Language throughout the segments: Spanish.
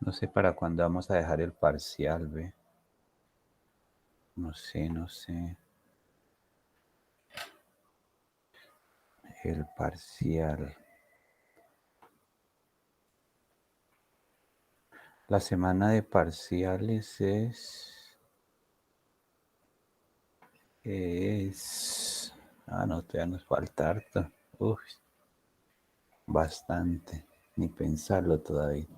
No sé para cuándo vamos a dejar el parcial, ve. No sé. El parcial. La semana de parciales no, todavía nos falta harto. Uf, bastante. Ni pensarlo todavía.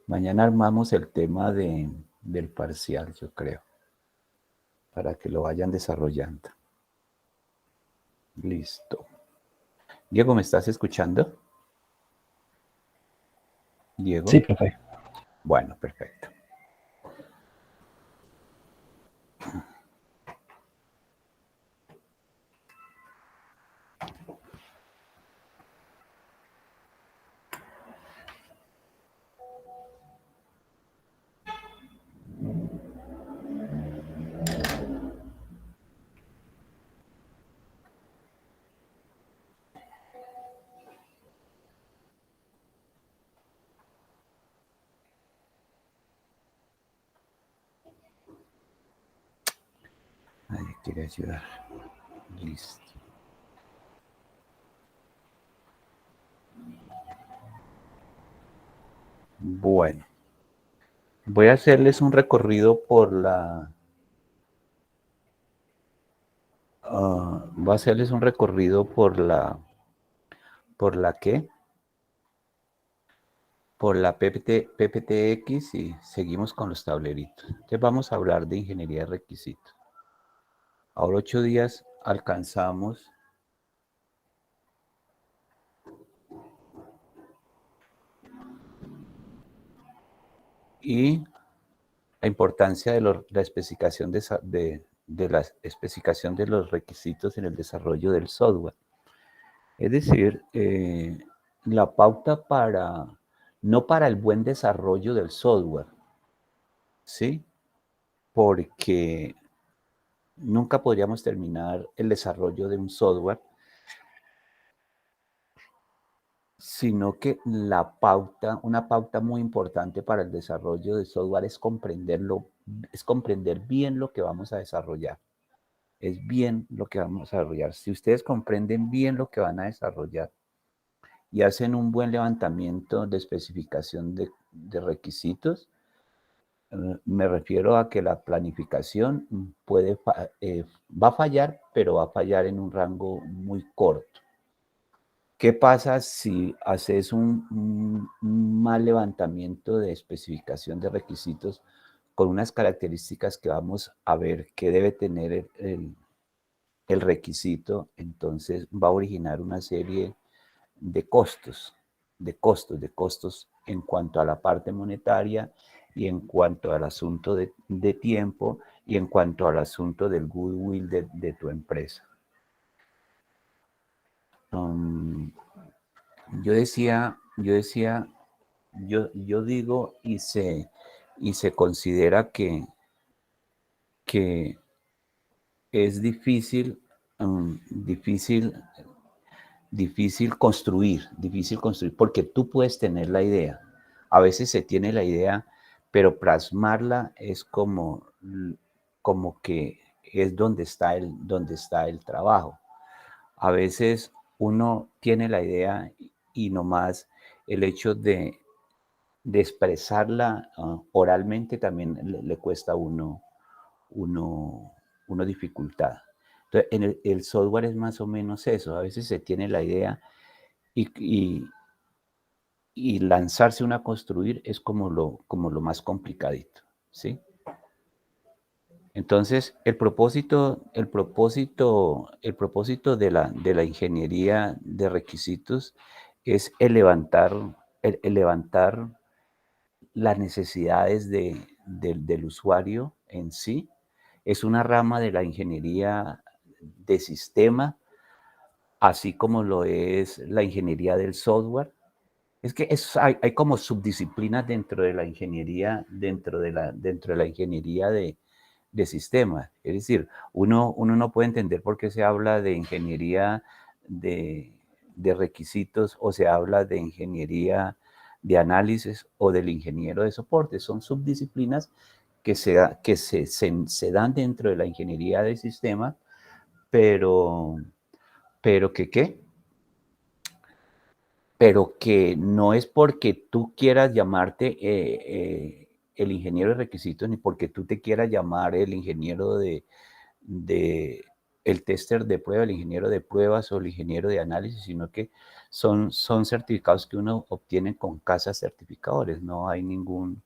Mañana armamos el tema del parcial, yo creo, para que lo vayan desarrollando. Listo. Diego, ¿me estás escuchando? Sí, Diego. profe. Bueno, perfecto. Nadie quiere ayudar. Listo. Bueno, voy a hacerles un recorrido por la... voy a hacerles un recorrido por la... ¿Por la qué? Por la PPTX y seguimos con los tableritos. Entonces vamos a hablar de ingeniería de requisitos. Ahora 8 días alcanzamos y la importancia de la especificación de la especificación de los requisitos en el desarrollo del software. Es decir, la pauta no para el buen desarrollo del software, ¿sí? Porque nunca podríamos terminar el desarrollo de un software, sino que una pauta muy importante para el desarrollo de software es comprender bien lo que vamos a desarrollar. Es bien lo que vamos a desarrollar. Si ustedes comprenden bien lo que van a desarrollar y hacen un buen levantamiento de especificación de requisitos, me refiero a que la planificación va a fallar, pero va a fallar en un rango muy corto. ¿Qué pasa si haces un mal levantamiento de especificación de requisitos con unas características que vamos a ver que debe tener el requisito? Entonces va a originar una serie de costos en cuanto a la parte monetaria y en cuanto al asunto de tiempo y en cuanto al asunto del goodwill de tu empresa. Yo digo y se considera que es difícil construir, porque tú puedes tener la idea. A veces se tiene la idea, pero plasmarla es como que es donde está el trabajo. A veces uno tiene la idea y nomás el hecho de expresarla oralmente también le cuesta a uno dificultad. Entonces, el software es más o menos eso. A veces se tiene la idea y lanzarse a construir es como lo más complicadito, ¿sí? Entonces, el propósito de la ingeniería de requisitos es el levantar las necesidades del usuario en sí. Es una rama de la ingeniería de sistema, así como lo es la ingeniería del software. Es que hay como subdisciplinas dentro de la ingeniería, dentro de la ingeniería de sistemas. Es decir, uno no puede entender por qué se habla de ingeniería de requisitos o se habla de ingeniería de análisis o del ingeniero de soporte. Son subdisciplinas que se dan dentro de la ingeniería de sistemas, pero, pero que, ¿qué? Pero que no es porque tú quieras llamarte el ingeniero de requisitos, ni porque tú te quieras llamar el ingeniero de el tester de prueba, el ingeniero de pruebas o el ingeniero de análisis, sino que son certificados que uno obtiene con casas certificadores. No hay ningún,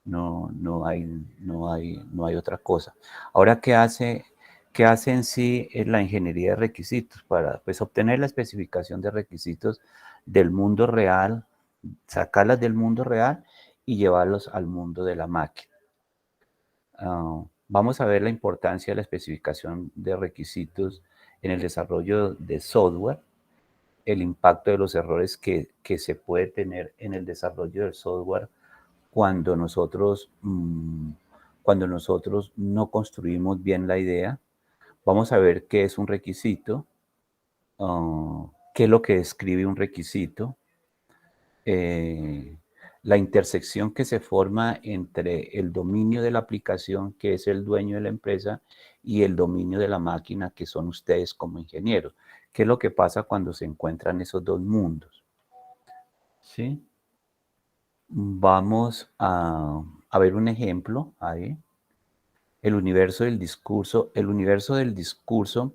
no hay otra cosa. Ahora, qué hace en sí la ingeniería de requisitos? Para pues, obtener la especificación de requisitos del mundo real, sacarlas del mundo real y llevarlos al mundo de la máquina. Vamos a ver la importancia de la especificación de requisitos en el desarrollo de software, el impacto de los errores que se puede tener en el desarrollo del software cuando cuando nosotros no construimos bien la idea. Vamos a ver qué es un requisito, qué es lo que describe un requisito, eh, la intersección que se forma entre el dominio de la aplicación, que es el dueño de la empresa, y el dominio de la máquina, que son ustedes como ingenieros. ¿Qué es lo que pasa cuando se encuentran esos dos mundos? ¿Sí? Vamos a ver un ejemplo ahí. El universo del discurso. El universo del discurso.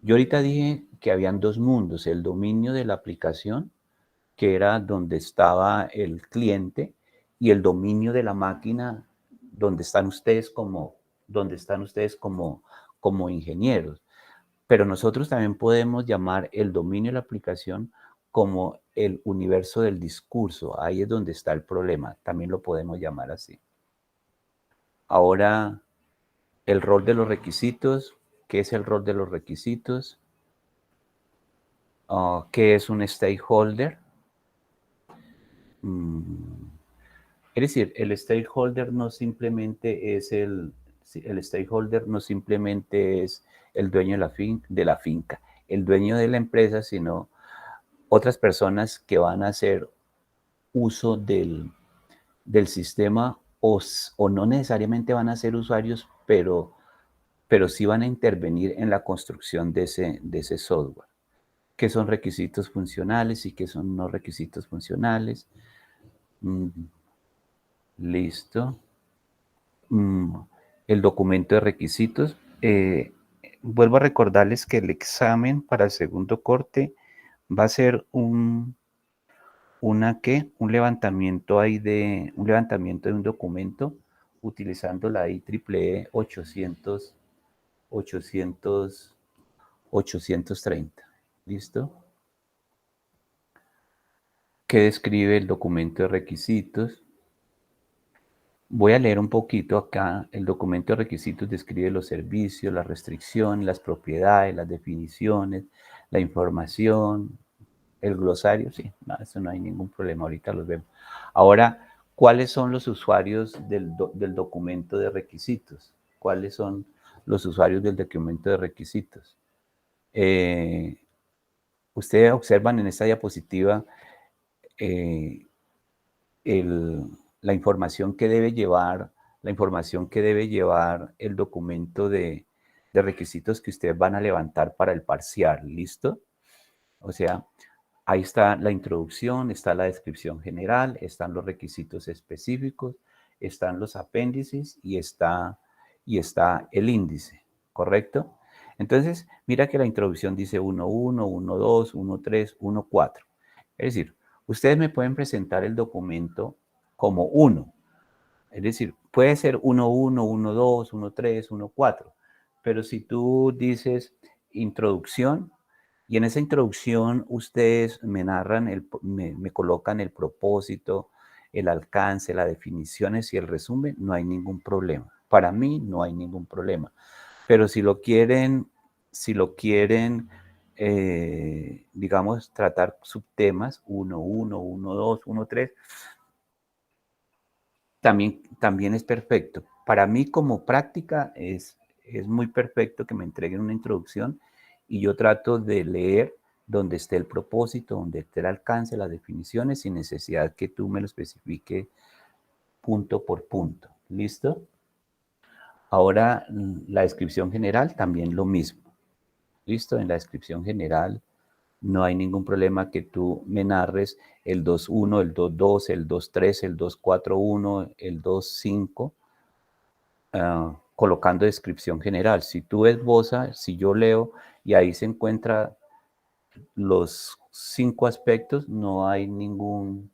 Yo ahorita dije que habían dos mundos, el dominio de la aplicación, que era donde estaba el cliente, y el dominio de la máquina, donde están ustedes como ingenieros. Pero nosotros también podemos llamar el dominio de la aplicación como el universo del discurso. Ahí es donde está el problema. También lo podemos llamar así. Ahora, el rol de los requisitos. ¿Qué es el rol de los requisitos? ¿Qué es un stakeholder? Es decir, el stakeholder no simplemente es el stakeholder no simplemente es el dueño de la finca, el dueño de la empresa, sino otras personas que van a hacer uso del sistema o no necesariamente van a ser usuarios, pero sí van a intervenir en la construcción de ese software. ¿Qué son requisitos funcionales y qué son no requisitos funcionales? Mm, listo. Mm, el documento de requisitos. Vuelvo a recordarles que el examen para el segundo corte va a ser un levantamiento de un documento utilizando la IEEE 830. ¿Listo? ¿Qué describe el documento de requisitos? Voy a leer un poquito acá. El documento de requisitos describe los servicios, las restricciones, las propiedades, las definiciones, la información, el glosario. Sí, no, eso no hay ningún problema, ahorita los vemos. Ahora, ¿cuáles son los usuarios del documento de requisitos? ¿Cuáles son los usuarios del documento de requisitos? Ustedes observan en esta diapositiva eh, la información que debe llevar, el documento de requisitos que ustedes van a levantar para el parcial, ¿listo? O sea, ahí está la introducción, está la descripción general, están los requisitos específicos, están los apéndices y está el índice, ¿correcto? Entonces, mira que la introducción dice 1.1, 1.2, 1.3, 1.4. Es decir, ustedes me pueden presentar el documento como 1. Es decir, puede ser 1.1, 1.2, 1.3, 1.4. Pero si tú dices introducción, y en esa introducción ustedes me narran, me colocan el propósito, el alcance, las definiciones y el resumen, no hay ningún problema. Para mí no hay ningún problema. Pero si lo quieren, digamos, tratar subtemas, 1.1, 1.2, 1.3, también es perfecto. Para mí como práctica es muy perfecto que me entreguen una introducción y yo trato de leer donde esté el propósito, donde esté el alcance, las definiciones, sin necesidad que tú me lo especifique punto por punto. ¿Listo? Ahora, la descripción general también lo mismo. ¿Listo? En la descripción general no hay ningún problema que tú me narres el 2.1, el 2.2, el 2.3, el 2.4.1, el 2.5, colocando descripción general. Si tú esbozas, si yo leo y ahí se encuentra los 5 aspectos, no hay ningún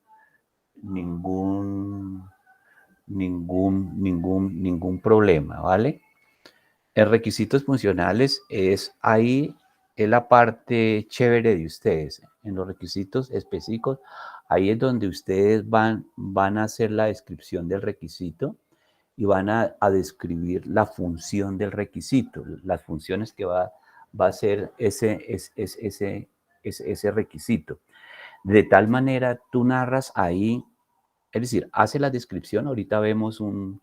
problema, ¿vale? En requisitos funcionales es ahí, es la parte chévere de ustedes. En los requisitos específicos, ahí es donde ustedes van a hacer la descripción del requisito y van a describir la función del requisito, las funciones que va a hacer ese requisito. De tal manera, tú narras ahí, es decir, hace la descripción, ahorita vemos un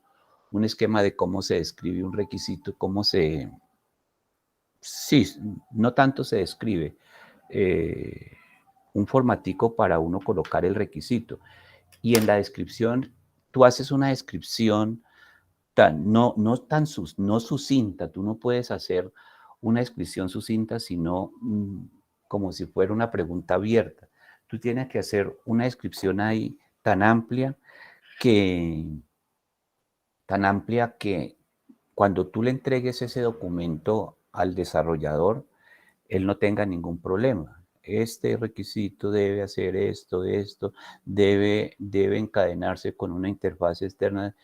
esquema de cómo se describe un requisito, sí, no tanto se describe, un formatico para uno colocar el requisito. Y en la descripción, tú haces una descripción no sucinta, tú no puedes hacer una descripción sucinta, sino como si fuera una pregunta abierta. Tú tienes que hacer una descripción ahí tan amplia que, cuando tú le entregues ese documento al desarrollador, él no tenga ningún problema. Este requisito debe hacer esto, debe encadenarse con una interfaz externa.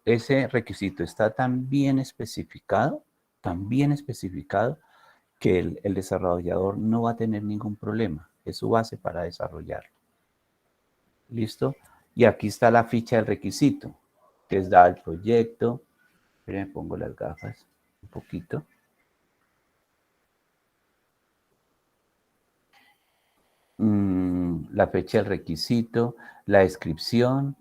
Ese requisito está tan bien especificado, que el desarrollador no va a tener ningún problema. Es su base para desarrollarlo. ¿Listo? Y aquí está la ficha del requisito, que es dado el proyecto. Esperen, me pongo las gafas un poquito. La fecha del requisito, la descripción,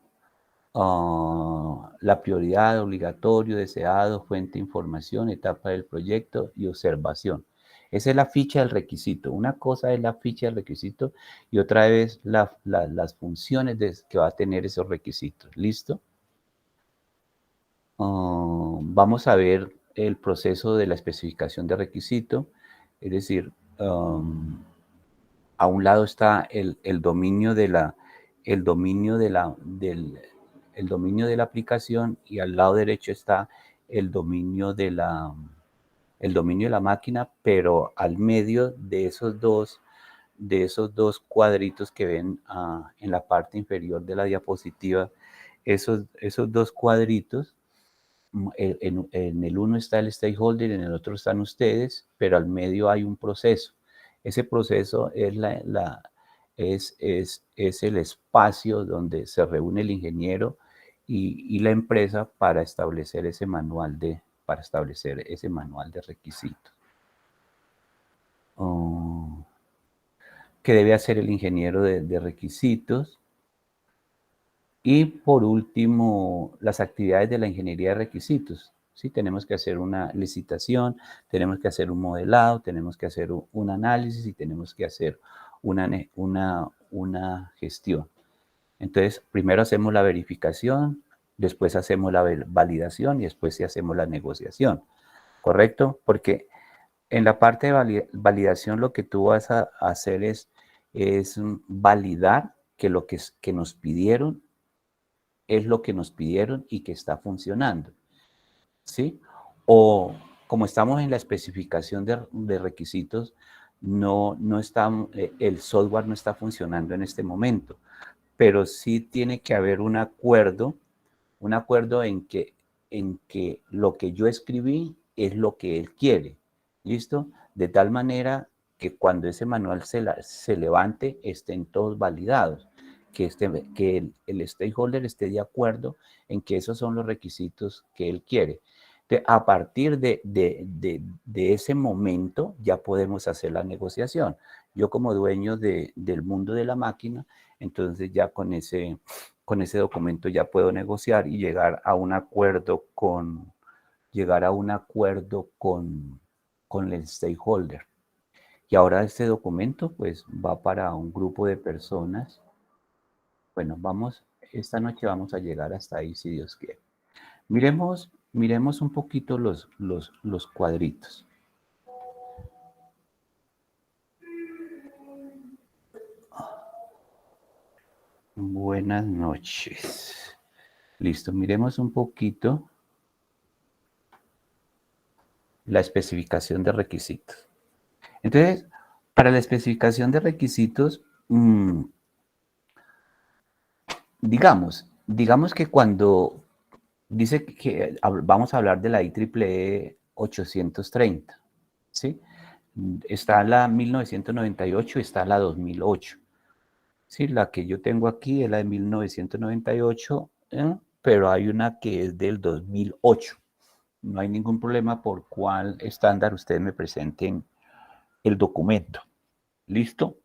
la prioridad, obligatorio, deseado, fuente de información, etapa del proyecto y observación. Esa es la ficha del requisito. Una cosa es la ficha del requisito y otra vez las funciones que va a tener esos requisitos. ¿Listo? Vamos a ver el proceso de la especificación de requisito. Es decir, a un lado está el dominio de la aplicación y al lado derecho está el dominio de la máquina, pero al medio de esos dos cuadritos que ven en la parte inferior de la diapositiva, esos dos cuadritos, en el uno está el stakeholder, en el otro están ustedes, pero al medio hay un proceso. Ese proceso es el espacio donde se reúne el ingeniero y la empresa para establecer ese manual de requisitos. ¿Qué debe hacer el ingeniero de requisitos? Y por último, las actividades de la ingeniería de requisitos. ¿Sí? Tenemos que hacer una licitación, tenemos que hacer un modelado, tenemos que hacer un análisis y tenemos que hacer una gestión. Entonces, primero hacemos la verificación, después hacemos la validación y después sí hacemos la negociación. ¿Correcto? Porque en la parte de validación lo que tú vas a hacer es validar que lo que nos pidieron es lo que nos pidieron y que está funcionando, ¿sí? O como estamos en la especificación de requisitos, el software no está funcionando en este momento, pero sí tiene que haber un acuerdo en que lo que yo escribí es lo que él quiere, ¿listo? De tal manera que cuando ese manual se levante, estén todos validados, que el stakeholder esté de acuerdo en que esos son los requisitos que él quiere. A partir de ese momento ya podemos hacer la negociación. Yo como dueño del mundo de la máquina, entonces ya con ese documento ya puedo negociar y llegar a un acuerdo con el stakeholder. Y ahora este documento pues va para un grupo de personas. Bueno, esta noche vamos a llegar hasta ahí si Dios quiere. Miremos un poquito los cuadritos. Buenas noches. Listo, miremos un poquito la especificación de requisitos. Entonces, para la especificación de requisitos, digamos que cuando dice que vamos a hablar de la IEEE 830, ¿sí? Está la 1998 y está la 2008. Sí, la que yo tengo aquí es la de 1998, pero hay una que es del 2008. No hay ningún problema por cuál estándar ustedes me presenten el documento. ¿Listo?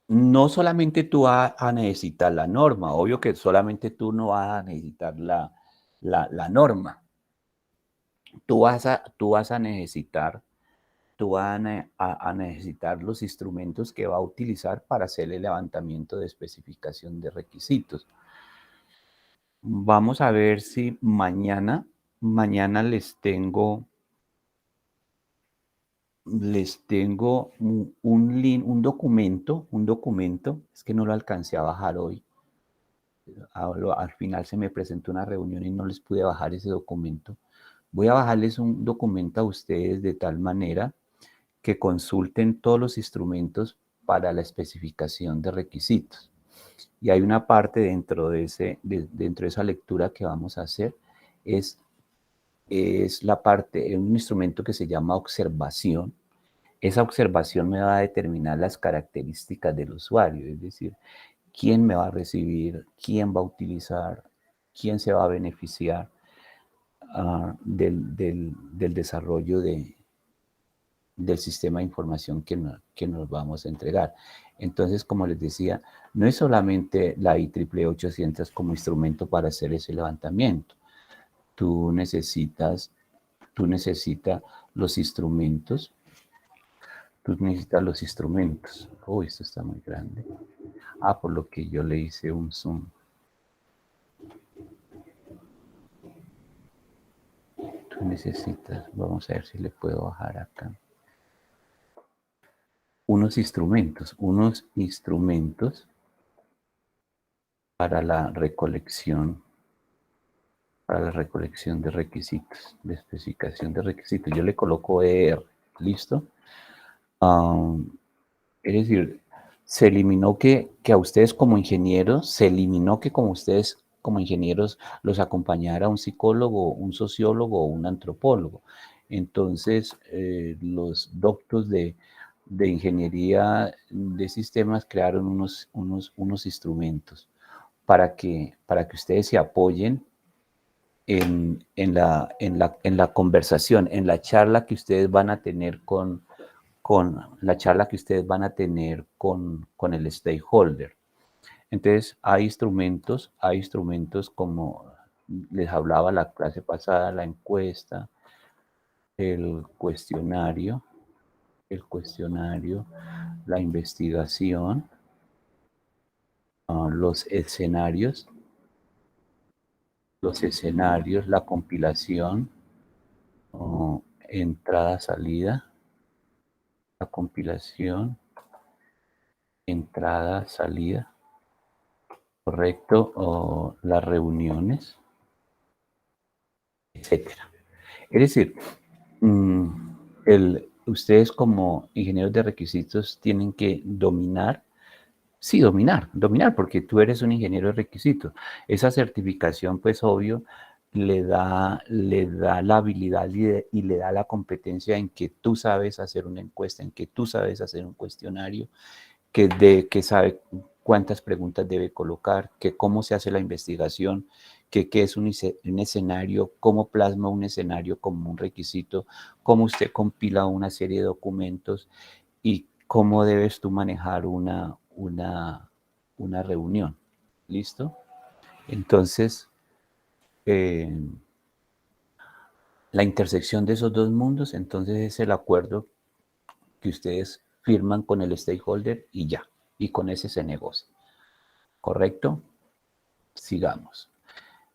No solamente tú vas a necesitar la norma, obvio que solamente tú no vas a necesitar la norma. Tú vas a necesitar, a necesitar los instrumentos que va a utilizar para hacer el levantamiento de especificación de requisitos. Vamos a ver si mañana les tengo un documento, es que no lo alcancé a bajar hoy. Al final se me presentó una reunión y no les pude bajar ese documento. Voy a bajarles un documento a ustedes de tal manera que consulten todos los instrumentos para la especificación de requisitos. Y hay una parte dentro de esa lectura que vamos a hacer, es la parte, un instrumento que se llama observación. Esa observación me va a determinar las características del usuario, es decir, quién me va a recibir, quién va a utilizar, quién se va a beneficiar del desarrollo del sistema de información que nos vamos a entregar. Entonces, como les decía, no es solamente la IEEE 800 como instrumento para hacer ese levantamiento. Tú necesitas los instrumentos. Tú necesitas los instrumentos. Uy, esto está muy grande. Por lo que yo le hice un zoom. Tú necesitas, vamos a ver si le puedo bajar acá. Unos instrumentos para la recolección de requisitos, de especificación de requisitos. Yo le coloco ER, ¿listo? Es decir, se eliminó que a ustedes como ingenieros, se eliminó que como ustedes como ingenieros los acompañara un psicólogo, un sociólogo o un antropólogo. Entonces, los doctos de ingeniería de sistemas crearon unos instrumentos para que ustedes se apoyen en la conversación, en la charla que ustedes van a tener con con el stakeholder. Entonces, hay instrumentos como les hablaba la clase pasada, la encuesta, el cuestionario, la investigación, los escenarios, la compilación, entrada, salida, la compilación, entrada, salida, correcto, o las reuniones, etcétera. Es decir, ustedes como ingenieros de requisitos tienen que dominar, sí, dominar, porque tú eres un ingeniero de requisitos. Esa certificación, pues obvio, le da la habilidad y le da la competencia en que tú sabes hacer una encuesta, en que tú sabes hacer un cuestionario, que sabe cuántas preguntas debe colocar, que cómo se hace la investigación, que qué es un escenario, cómo plasma un escenario como un requisito, cómo usted compila una serie de documentos y cómo debes tú manejar una reunión. ¿Listo? Entonces, la intersección de esos dos mundos, entonces es el acuerdo que ustedes firman con el stakeholder y ya, y con ese se negocia. ¿Correcto? Sigamos.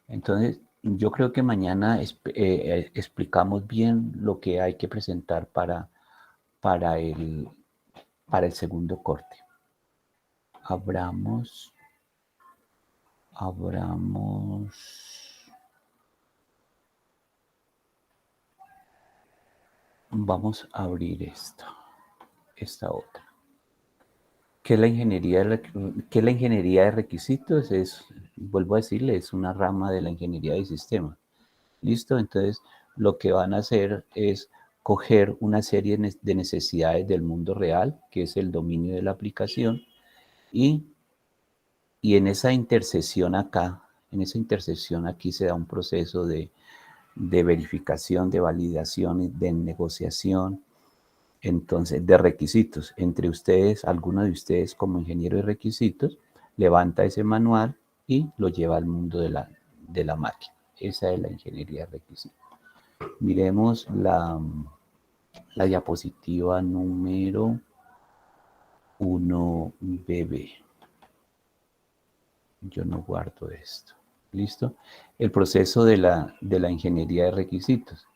Entonces, yo creo que mañana explicamos bien lo que hay que presentar para el, para el segundo corte. Abramos, vamos a abrir esta otra. ¿Qué es la ingeniería de requisitos? Vuelvo a decirle, es una rama de la ingeniería de sistemas. ¿Listo? Entonces, lo que van a hacer es coger una serie de necesidades del mundo real, que es el dominio de la aplicación, y, en esa intersección acá, aquí se da un proceso de verificación, de validación, de negociación, entonces, de requisitos. Entre ustedes, alguno de ustedes como ingeniero de requisitos, levanta ese manual y lo lleva al mundo de la máquina. Esa es la ingeniería de requisitos. Miremos la diapositiva número 1BB. Yo no guardo esto. ¿Listo? El proceso de la ingeniería de requisitos.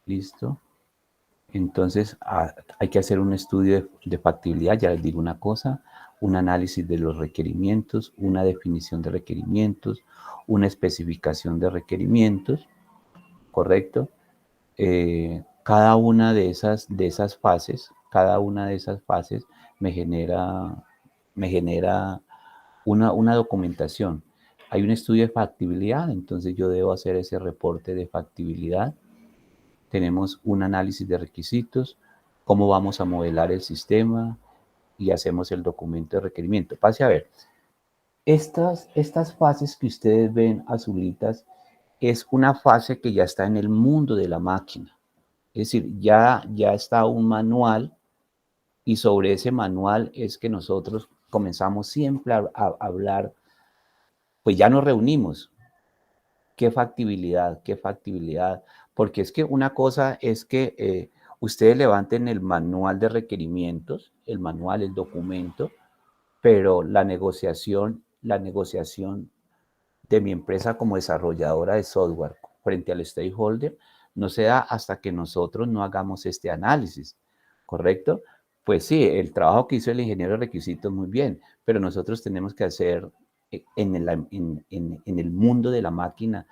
¿Listo? Entonces, hay que hacer un estudio de factibilidad, ya les digo una cosa, un análisis de los requerimientos, una definición de requerimientos, una especificación de requerimientos, ¿correcto? Cada una de esas fases, me genera una documentación. Hay un estudio de factibilidad, entonces yo debo hacer ese reporte de factibilidad. Tenemos un análisis de requisitos, cómo vamos a modelar el sistema y hacemos el documento de requerimiento. Pase a ver, estas fases que ustedes ven azulitas es una fase que ya está en el mundo de la máquina. Es decir, ya está un manual y sobre ese manual es que nosotros comenzamos siempre a hablar, pues ya nos reunimos. ¿Qué factibilidad? ¿Qué factibilidad? Porque es que una cosa es que ustedes levanten el manual de requerimientos, el manual, el documento, pero la negociación de mi empresa como desarrolladora de software frente al stakeholder no se da hasta que nosotros no hagamos este análisis, ¿correcto? Pues sí, el trabajo que hizo el ingeniero de requisitos muy bien, pero nosotros tenemos que hacer en el mundo de la máquina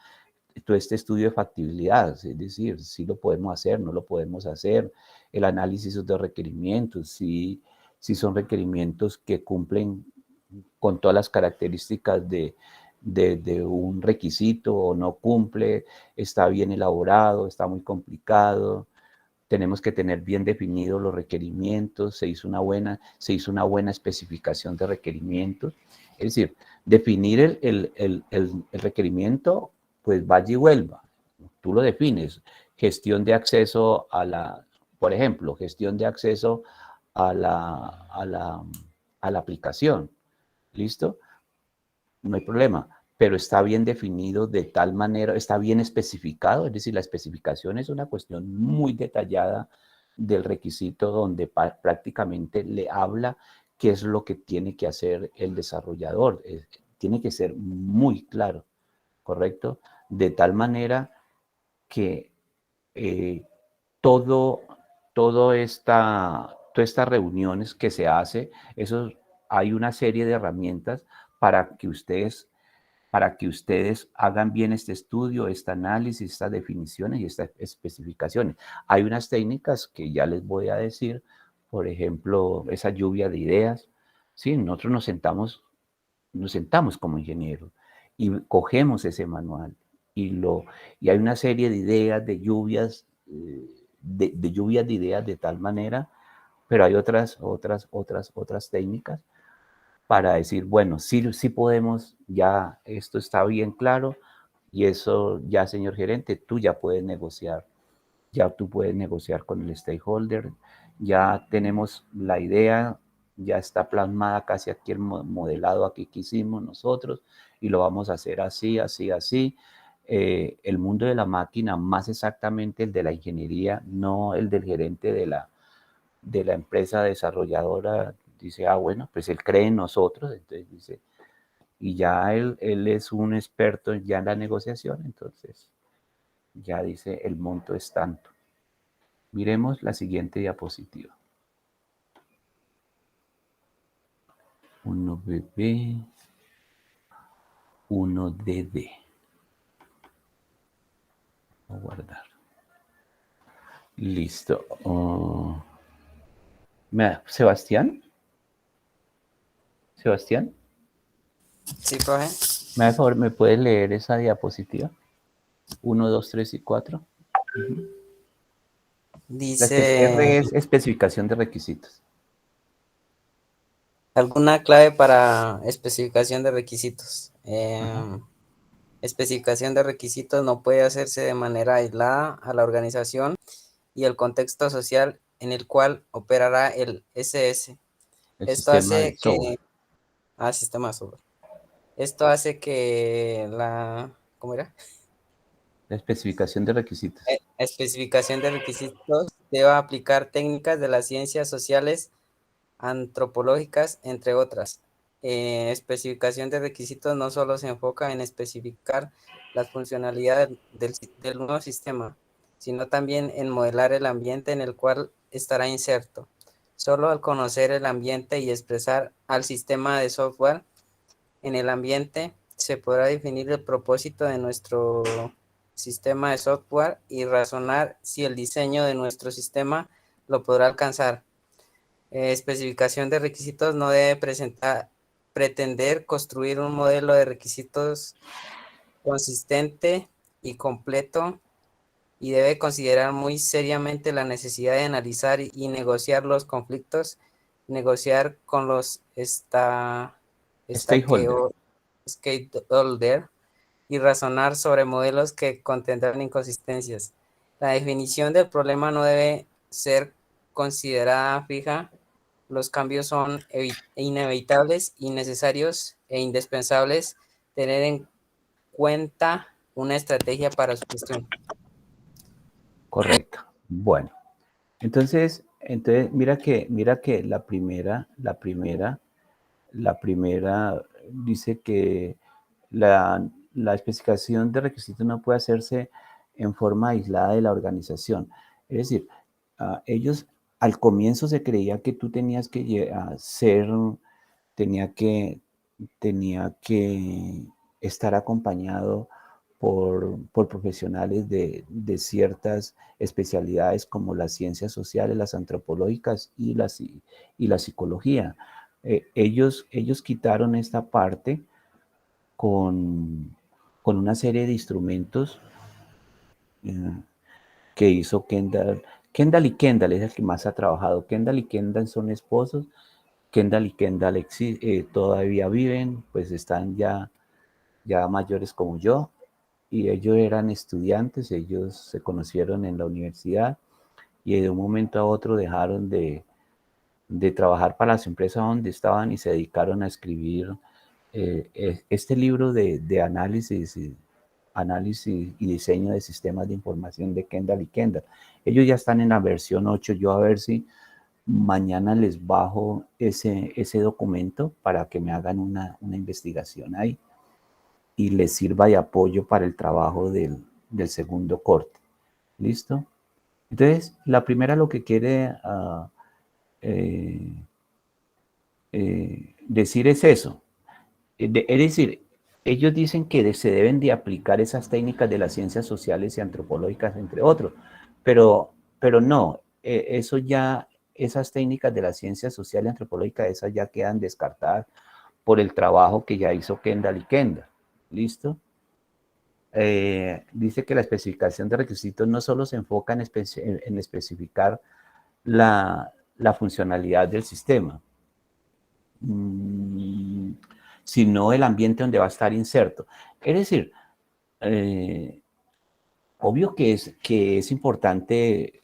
todo este estudio de factibilidad, es decir, si lo podemos hacer, no lo podemos hacer, el análisis de requerimientos, si son requerimientos que cumplen con todas las características de un requisito o no cumple, está bien elaborado, está muy complicado, tenemos que tener bien definidos los requerimientos, se hizo una buena especificación de requerimientos, es decir, definir el requerimiento, pues vaya y vuelva, tú lo defines, gestión de acceso por ejemplo, gestión de acceso a la aplicación, ¿listo? No hay problema, pero está bien definido de tal manera, está bien especificado, es decir, la especificación es una cuestión muy detallada del requisito donde prácticamente le habla qué es lo que tiene que hacer el desarrollador. Tiene que ser muy claro, ¿correcto? De tal manera que eh, todo, todas estas reuniones que se hace, hay una serie de herramientas para que ustedes hagan bien este estudio, este análisis, estas definiciones y estas especificaciones. Hay unas técnicas que ya les voy a decir, por ejemplo, esa lluvia de ideas. Sí, nosotros nos sentamos como ingenieros y cogemos ese manual y hay una serie de ideas, de lluvias, de lluvias de ideas de tal manera, pero hay otras técnicas para decir, bueno, sí podemos, ya esto está bien claro y eso ya, señor gerente, tú ya puedes negociar, ya tú puedes negociar con el stakeholder, ya tenemos la idea, ya está plasmada casi aquí el modelado aquí que hicimos nosotros y lo vamos a hacer así, así, así. el mundo de la máquina, más exactamente el de la ingeniería, no el del gerente de la empresa desarrolladora, dice, bueno, pues él cree en nosotros, entonces dice, y ya él es un experto ya en la negociación, entonces ya dice, el monto es tanto. Miremos la siguiente diapositiva. 1BB, 1DD. Voy a guardar. Listo. Sebastián. Sebastián. Sí, profe. ¿Me da favor, me puedes leer esa diapositiva? 1, 2, 3 y 4. R Dice, es especificación de requisitos. ¿alguna clave para especificación de requisitos? Ajá. Especificación de requisitos no puede hacerse de manera aislada a la organización y el contexto social en el cual operará el SS. El Esto sistema de hace software. que, sistema software. Esto hace que ¿cómo era? La especificación de requisitos. Especificación de requisitos deba aplicar técnicas de las ciencias sociales, antropológicas, entre otras. Especificación de requisitos no solo se enfoca en especificar las funcionalidades del nuevo sistema, sino también en modelar el ambiente en el cual estará inserto. Solo al conocer el ambiente y expresar al sistema de software en el ambiente, se podrá definir el propósito de nuestro sistema de software y razonar si el diseño de nuestro sistema lo podrá alcanzar. Especificación de requisitos no debe pretender construir un modelo de requisitos consistente y completo, y debe considerar muy seriamente la necesidad de analizar y negociar los conflictos, negociar con los Stakeholder. stakeholder y razonar sobre modelos que contendrán inconsistencias. La definición del problema no debe ser considerada fija. Los cambios son inevitables, innecesarios e indispensables tener en cuenta una estrategia para su gestión. Correcto. Bueno, entonces mira que la primera dice que la especificación de requisitos no puede hacerse en forma aislada de la organización. Es decir, ellos al comienzo se creía que tú tenías que tenía que, tenía que estar acompañado por profesionales de ciertas especialidades como las ciencias sociales, las antropológicas y la psicología. Ellos quitaron esta parte con, con una serie de instrumentos eh, que hizo Kendall. Kendall y Kendall es el que más ha trabajado. Kendall y Kendall son esposos. Kendall y Kendall todavía viven, pues están ya mayores como yo, y ellos eran estudiantes, ellos se conocieron en la universidad y de un momento a otro dejaron de trabajar para las empresas donde estaban y se dedicaron a escribir este libro de análisis y diseño de sistemas de información de Kendall y Kendall. Ellos ya están en la versión 8, yo a ver si mañana les bajo ese documento para que me hagan una investigación ahí y les sirva de apoyo para el trabajo del segundo corte. ¿Listo? Entonces, la primera lo que quiere decir es eso. Es decir, ellos dicen que se deben de aplicar esas técnicas de las ciencias sociales y antropológicas, entre otros, pero no, eso ya, esas técnicas de las ciencias sociales y antropológicas, esas ya quedan descartadas por el trabajo que ya hizo Kendall y Kendall. ¿Listo? Dice que la especificación de requisitos no solo se enfoca en especificar la funcionalidad del sistema, sino el ambiente donde va a estar inserto. Es decir, obvio que es importante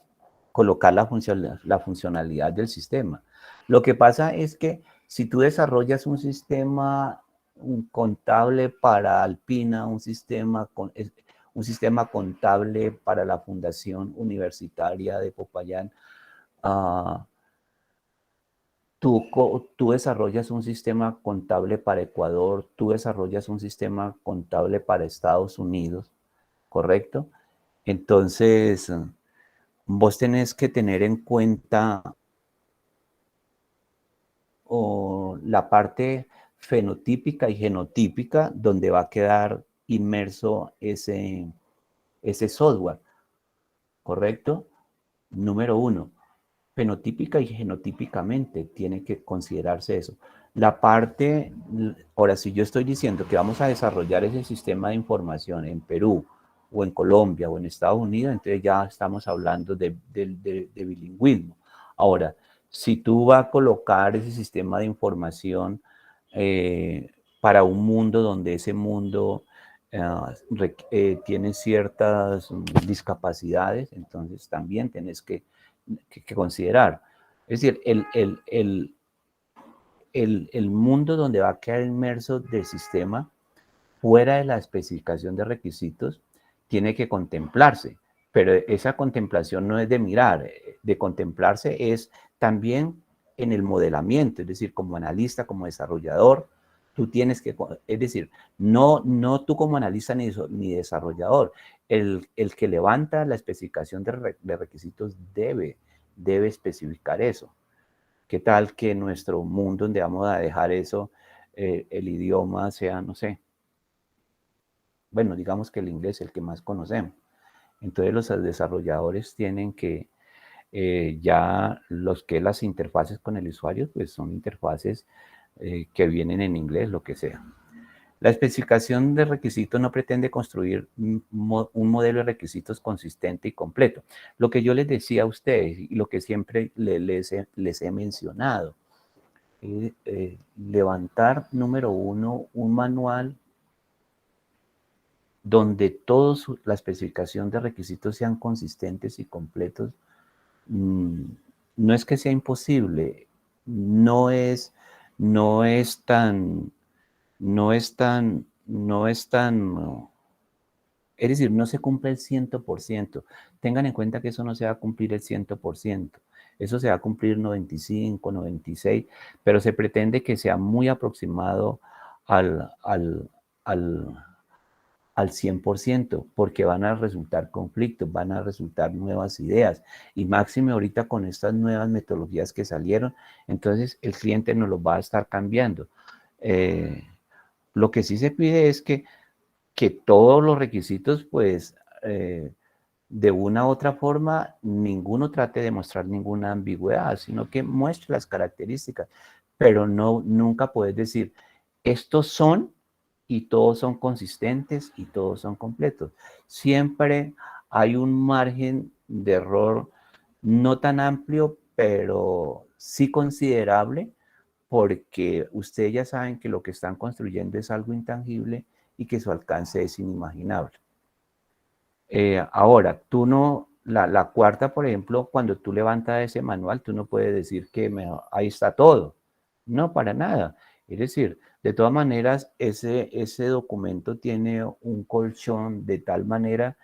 colocar la funcionalidad del sistema. Lo que pasa es que si tú desarrollas un sistema contable para Alpina, un sistema un sistema contable para la Fundación Universitaria de Popayán. Tú desarrollas un sistema contable para Ecuador, tú desarrollas un sistema contable para Estados Unidos, ¿correcto? Entonces, vos tenés que tener en cuenta la parte fenotípica y genotípica donde va a quedar inmerso ese software, ¿correcto? Número uno. Fenotípica y genotípicamente tiene que considerarse eso. La parte, ahora si yo estoy diciendo que vamos a desarrollar ese sistema de información en Perú o en Colombia o en Estados Unidos, entonces ya estamos hablando de bilingüismo. Ahora, si tú vas a colocar ese sistema de información para un mundo donde ese mundo tiene ciertas discapacidades, entonces también tienes que considerar. Es decir, el mundo donde va a quedar inmerso del sistema, fuera de la especificación de requisitos, tiene que contemplarse. Pero esa contemplación no es de mirar, de contemplarse es también en el modelamiento, es decir, como analista, como desarrollador, tú tienes que, es decir, no tú como analista ni desarrollador, el que levanta la especificación de requisitos debe especificar eso. ¿Qué tal que nuestro mundo donde vamos a dejar eso, el idioma sea, no sé, bueno, digamos que el inglés es el que más conocemos? Entonces los desarrolladores tienen que, ya los que las interfaces con el usuario, pues son interfaces que vienen en inglés, lo que sea. La especificación de requisitos no pretende construir un modelo de requisitos consistente y completo. Lo que yo les decía a ustedes y lo que siempre les he mencionado, levantar, número uno, un manual donde toda la especificación de requisitos sean consistentes y completos. No es que sea imposible, no es tan, es decir, no se cumple el 100%. Tengan en cuenta que eso no se va a cumplir el 100%. Eso se va a cumplir 95, 96, pero se pretende que sea muy aproximado al 100%, porque van a resultar conflictos, van a resultar nuevas ideas, y máxime ahorita con estas nuevas metodologías que salieron, entonces el cliente nos lo va a estar cambiando. Lo que sí se pide es que todos los requisitos, pues, de una u otra forma, ninguno trate de mostrar ninguna ambigüedad, sino que muestre las características, pero nunca puedes decir, estos son, y todos son consistentes y todos son completos. Siempre hay un margen de error no tan amplio, pero sí considerable, porque ustedes ya saben que lo que están construyendo es algo intangible y que su alcance es inimaginable. Ahora, tú no, la cuarta, por ejemplo, cuando tú levantas ese manual, tú no puedes decir que ahí está todo. No, para nada. Es decir, de todas maneras, ese documento tiene un colchón de tal manera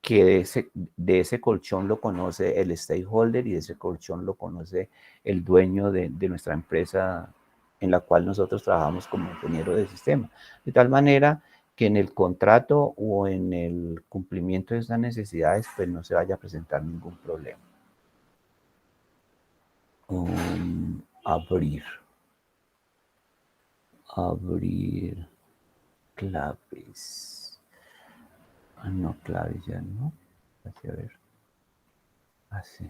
que de ese colchón lo conoce el stakeholder y de ese colchón lo conoce el dueño de nuestra empresa en la cual nosotros trabajamos como ingeniero de sistema. De tal manera que en el contrato o en el cumplimiento de esas necesidades, pues no se vaya a presentar ningún problema. Abrir claves. No, claves ya no. Así, a ver. Así.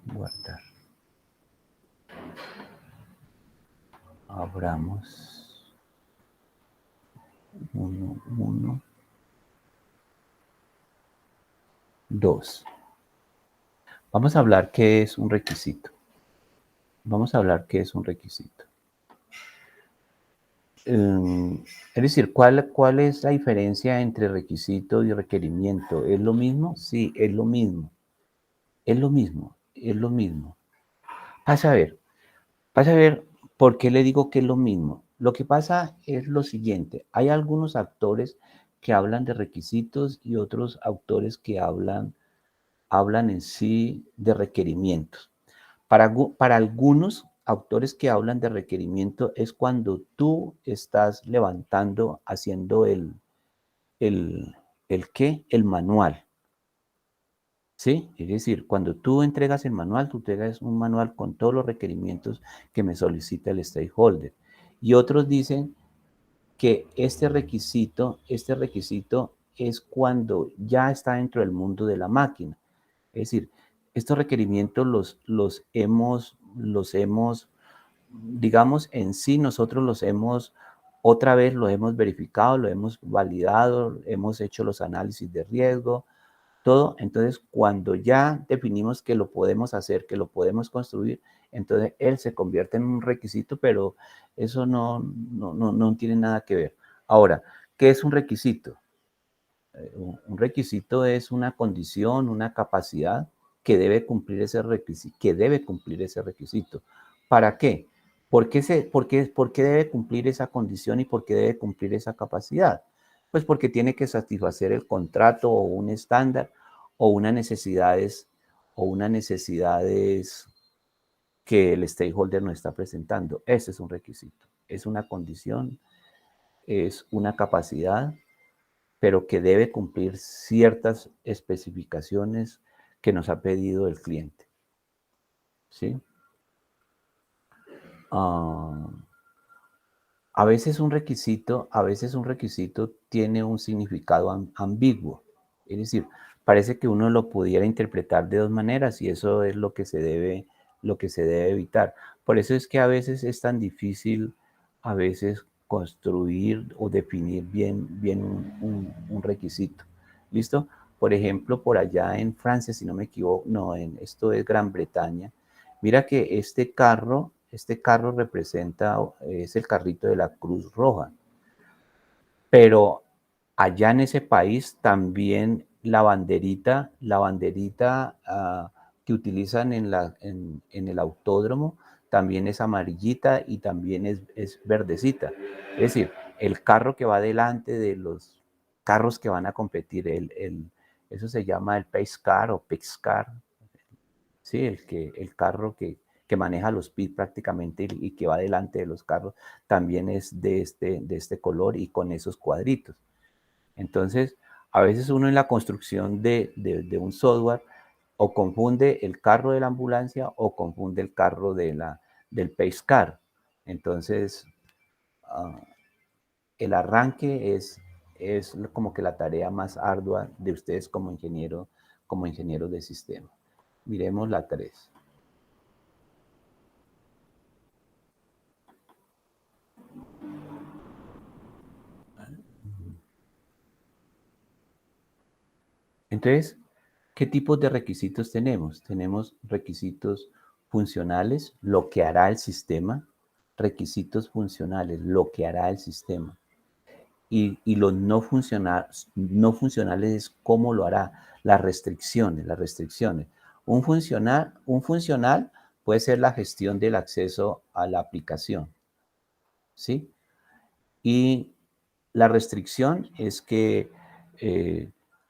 Guardar. Abramos. 1, 2. Vamos a hablar qué es un requisito. Vamos a hablar qué es un requisito. Es decir, ¿cuál es la diferencia entre requisito y requerimiento? ¿Es lo mismo? Sí, es lo mismo. Es lo mismo, es lo mismo. Vas a ver por qué le digo que es lo mismo. Lo que pasa es lo siguiente, hay algunos actores que hablan de requisitos y otros autores que hablan en sí de requerimientos. Para algunos autores que hablan de requerimiento es cuando tú estás levantando, haciendo el, el manual. ¿Sí? Es decir, cuando tú entregas el manual, tú entregas un manual con todos los requerimientos que me solicita el stakeholder. Y otros dicen que este requisito es cuando ya está dentro del mundo de la máquina. Es decir, estos requerimientos los hemos, digamos, en sí nosotros los hemos, otra vez lo hemos verificado, lo hemos validado, hemos hecho los análisis de riesgo, todo. Entonces, cuando ya definimos que lo podemos hacer, que lo podemos construir, entonces él se convierte en un requisito, pero eso no tiene nada que ver. Ahora, ¿qué es un requisito? Un requisito es una condición, una capacidad que debe cumplir ese requisito. ¿Para qué? ¿Por qué debe cumplir esa condición y por qué debe cumplir esa capacidad? Pues porque tiene que satisfacer el contrato o un estándar o unas necesidades que el stakeholder nos está presentando. Ese es un requisito. Es una condición, es una capacidad, pero que debe cumplir ciertas especificaciones que nos ha pedido el cliente. ¿Sí? A veces un requisito tiene un significado ambiguo. Es decir, parece que uno lo pudiera interpretar de dos maneras y eso es lo que se debe evitar. Por eso es que a veces es tan difícil a veces construir o definir bien un requisito. ¿Listo? Por ejemplo, por allá en Francia, si no me equivoco, no, esto es Gran Bretaña. Mira que este carro representa, es el carrito de la Cruz Roja. Pero allá en ese país también la banderita que utilizan en el autódromo también es amarillita y también es verdecita. Es decir, el carro que va delante de los carros que van a competir, eso se llama el pace car o pace car, ¿sí? El carro que maneja los pits prácticamente y que va delante de los carros también es de este color y con esos cuadritos. Entonces, a veces uno en la construcción de un software o confunde el carro de la ambulancia o confunde el carro del pace car. Entonces, el arranque es como que la tarea más ardua de ustedes como ingenieros de sistema. Miremos la 3. Entonces, ¿qué tipos de requisitos tenemos? Tenemos requisitos funcionales, lo que hará el sistema, requisitos funcionales, lo que hará el sistema. Y los no funcionales es cómo lo hará, las restricciones. Un funcional puede ser la gestión del acceso a la aplicación, ¿sí? Y la restricción es que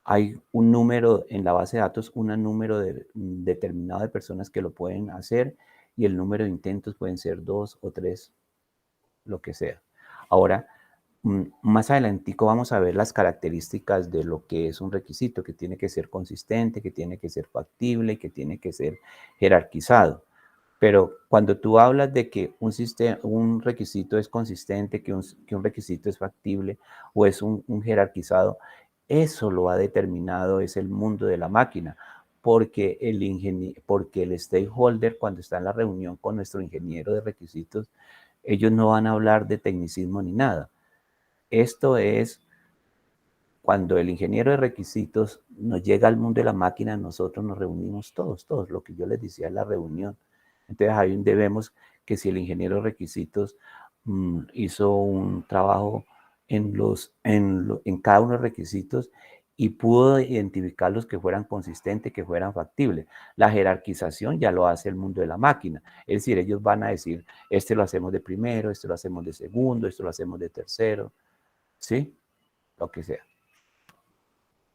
hay un número en la base de datos, un número determinado de personas que lo pueden hacer y el número de intentos pueden ser 2 o 3, lo que sea. Ahora, más adelantico vamos a ver las características de lo que es un requisito, que tiene que ser consistente, que tiene que ser factible, que tiene que ser jerarquizado. Pero cuando tú hablas de que un requisito es consistente, que un requisito es factible o es un jerarquizado, eso lo ha determinado es el mundo de la máquina, porque el stakeholder cuando está en la reunión con nuestro ingeniero de requisitos, ellos no van a hablar de tecnicismo ni nada. Esto es cuando el ingeniero de requisitos nos llega al mundo de la máquina, nosotros nos reunimos todos, lo que yo les decía en la reunión. Entonces ahí vemos que si el ingeniero de requisitos hizo un trabajo en cada uno de los requisitos y pudo identificar los que fueran consistentes, que fueran factibles. La jerarquización ya lo hace el mundo de la máquina. Es decir, ellos van a decir, este lo hacemos de primero, este lo hacemos de segundo, esto lo hacemos de tercero, ¿sí? Lo que sea.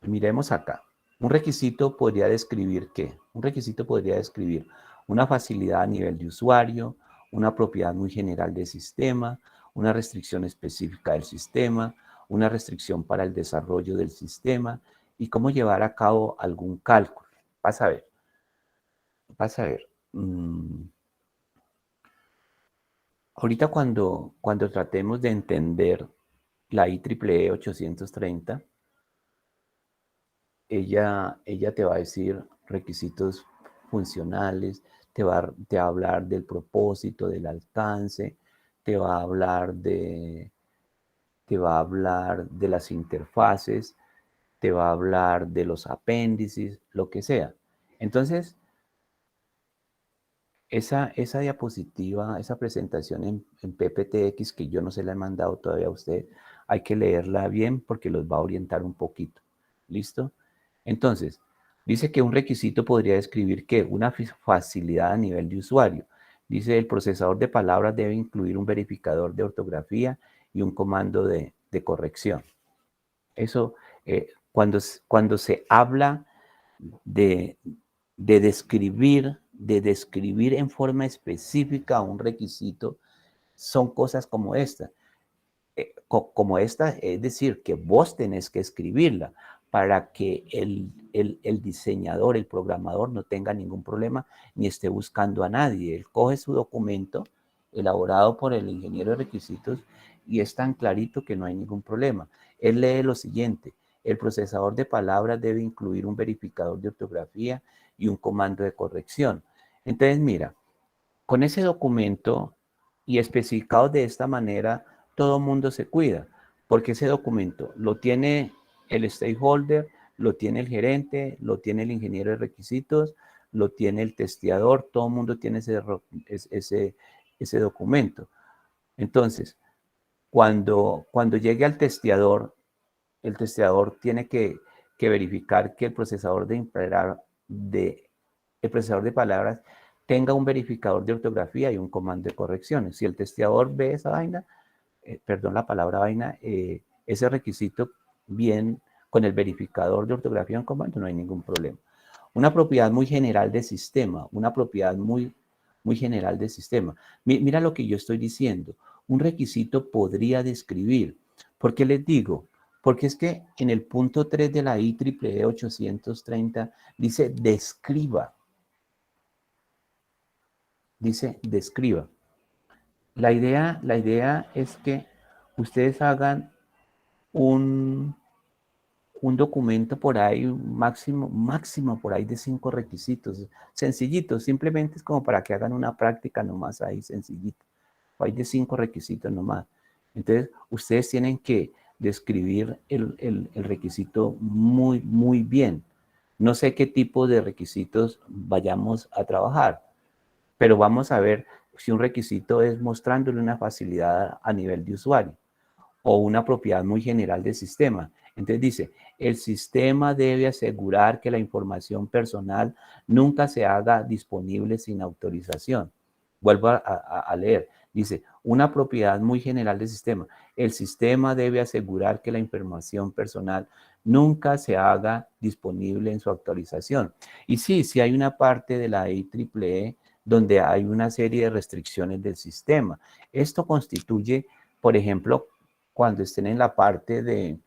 Miremos acá. Un requisito podría describir ¿qué? Un requisito podría describir una facilidad a nivel de usuario, una propiedad muy general del sistema, una restricción específica del sistema, una restricción para el desarrollo del sistema y cómo llevar a cabo algún cálculo. Vas a ver. Vas a ver. Ahorita cuando tratemos de entender la IEEE 830, ella te va a decir requisitos funcionales, te va a hablar del propósito, del alcance, te va a hablar te va a hablar de las interfaces, te va a hablar de los apéndices, lo que sea. Entonces, esa diapositiva, esa presentación en PPTX que yo no se la he mandado todavía a usted, hay que leerla bien porque los va a orientar un poquito. ¿Listo? Entonces, dice que un requisito podría describir que una facilidad a nivel de usuario. Dice, el procesador de palabras debe incluir un verificador de ortografía y un comando de corrección. Eso, cuando se habla de, de describir en forma específica un requisito, son cosas como esta. Como esta, es decir, que vos tenés que escribirla para que el diseñador, el programador no tenga ningún problema ni esté buscando a nadie. Él coge su documento elaborado por el ingeniero de requisitos y es tan clarito que no hay ningún problema. Él lee lo siguiente: el procesador de palabras debe incluir un verificador de ortografía y un comando de corrección. Entonces, mira, con ese documento y especificado de esta manera, todo el mundo se cuida, porque ese documento lo tiene el stakeholder, lo tiene el gerente, lo tiene el ingeniero de requisitos, lo tiene el testeador, todo el mundo tiene ese documento. Entonces, cuando llegue al testeador, el testeador tiene que verificar que el procesador el procesador de palabras tenga un verificador de ortografía y un comando de correcciones. Si el testeador ve esa vaina, perdón la palabra vaina, ese requisito bien con el verificador de ortografía y un comando, no hay ningún problema. Una propiedad muy general de sistema, una propiedad muy general de sistema. Mira lo que yo estoy diciendo. Un requisito podría describir. ¿Por qué les digo? Porque es que en el punto 3 de la IEEE 830 dice describa. Dice describa. La idea es que ustedes hagan un documento por ahí, máximo por ahí de 5 requisitos, sencillitos, simplemente es como para que hagan una práctica nomás ahí, sencillito. Hay de 5 requisitos nomás. Entonces, ustedes tienen que describir el requisito muy bien. No sé qué tipo de requisitos vayamos a trabajar, pero vamos a ver si un requisito es mostrándole una facilidad a nivel de usuario o una propiedad muy general del sistema. Entonces dice, el sistema debe asegurar que la información personal nunca se haga disponible sin autorización. Vuelvo a leer. Dice, una propiedad muy general del sistema. El sistema debe asegurar que la información personal nunca se haga disponible en su actualización. Y sí hay una parte de la IEEE donde hay una serie de restricciones del sistema. Esto constituye, por ejemplo, cuando estén en la parte de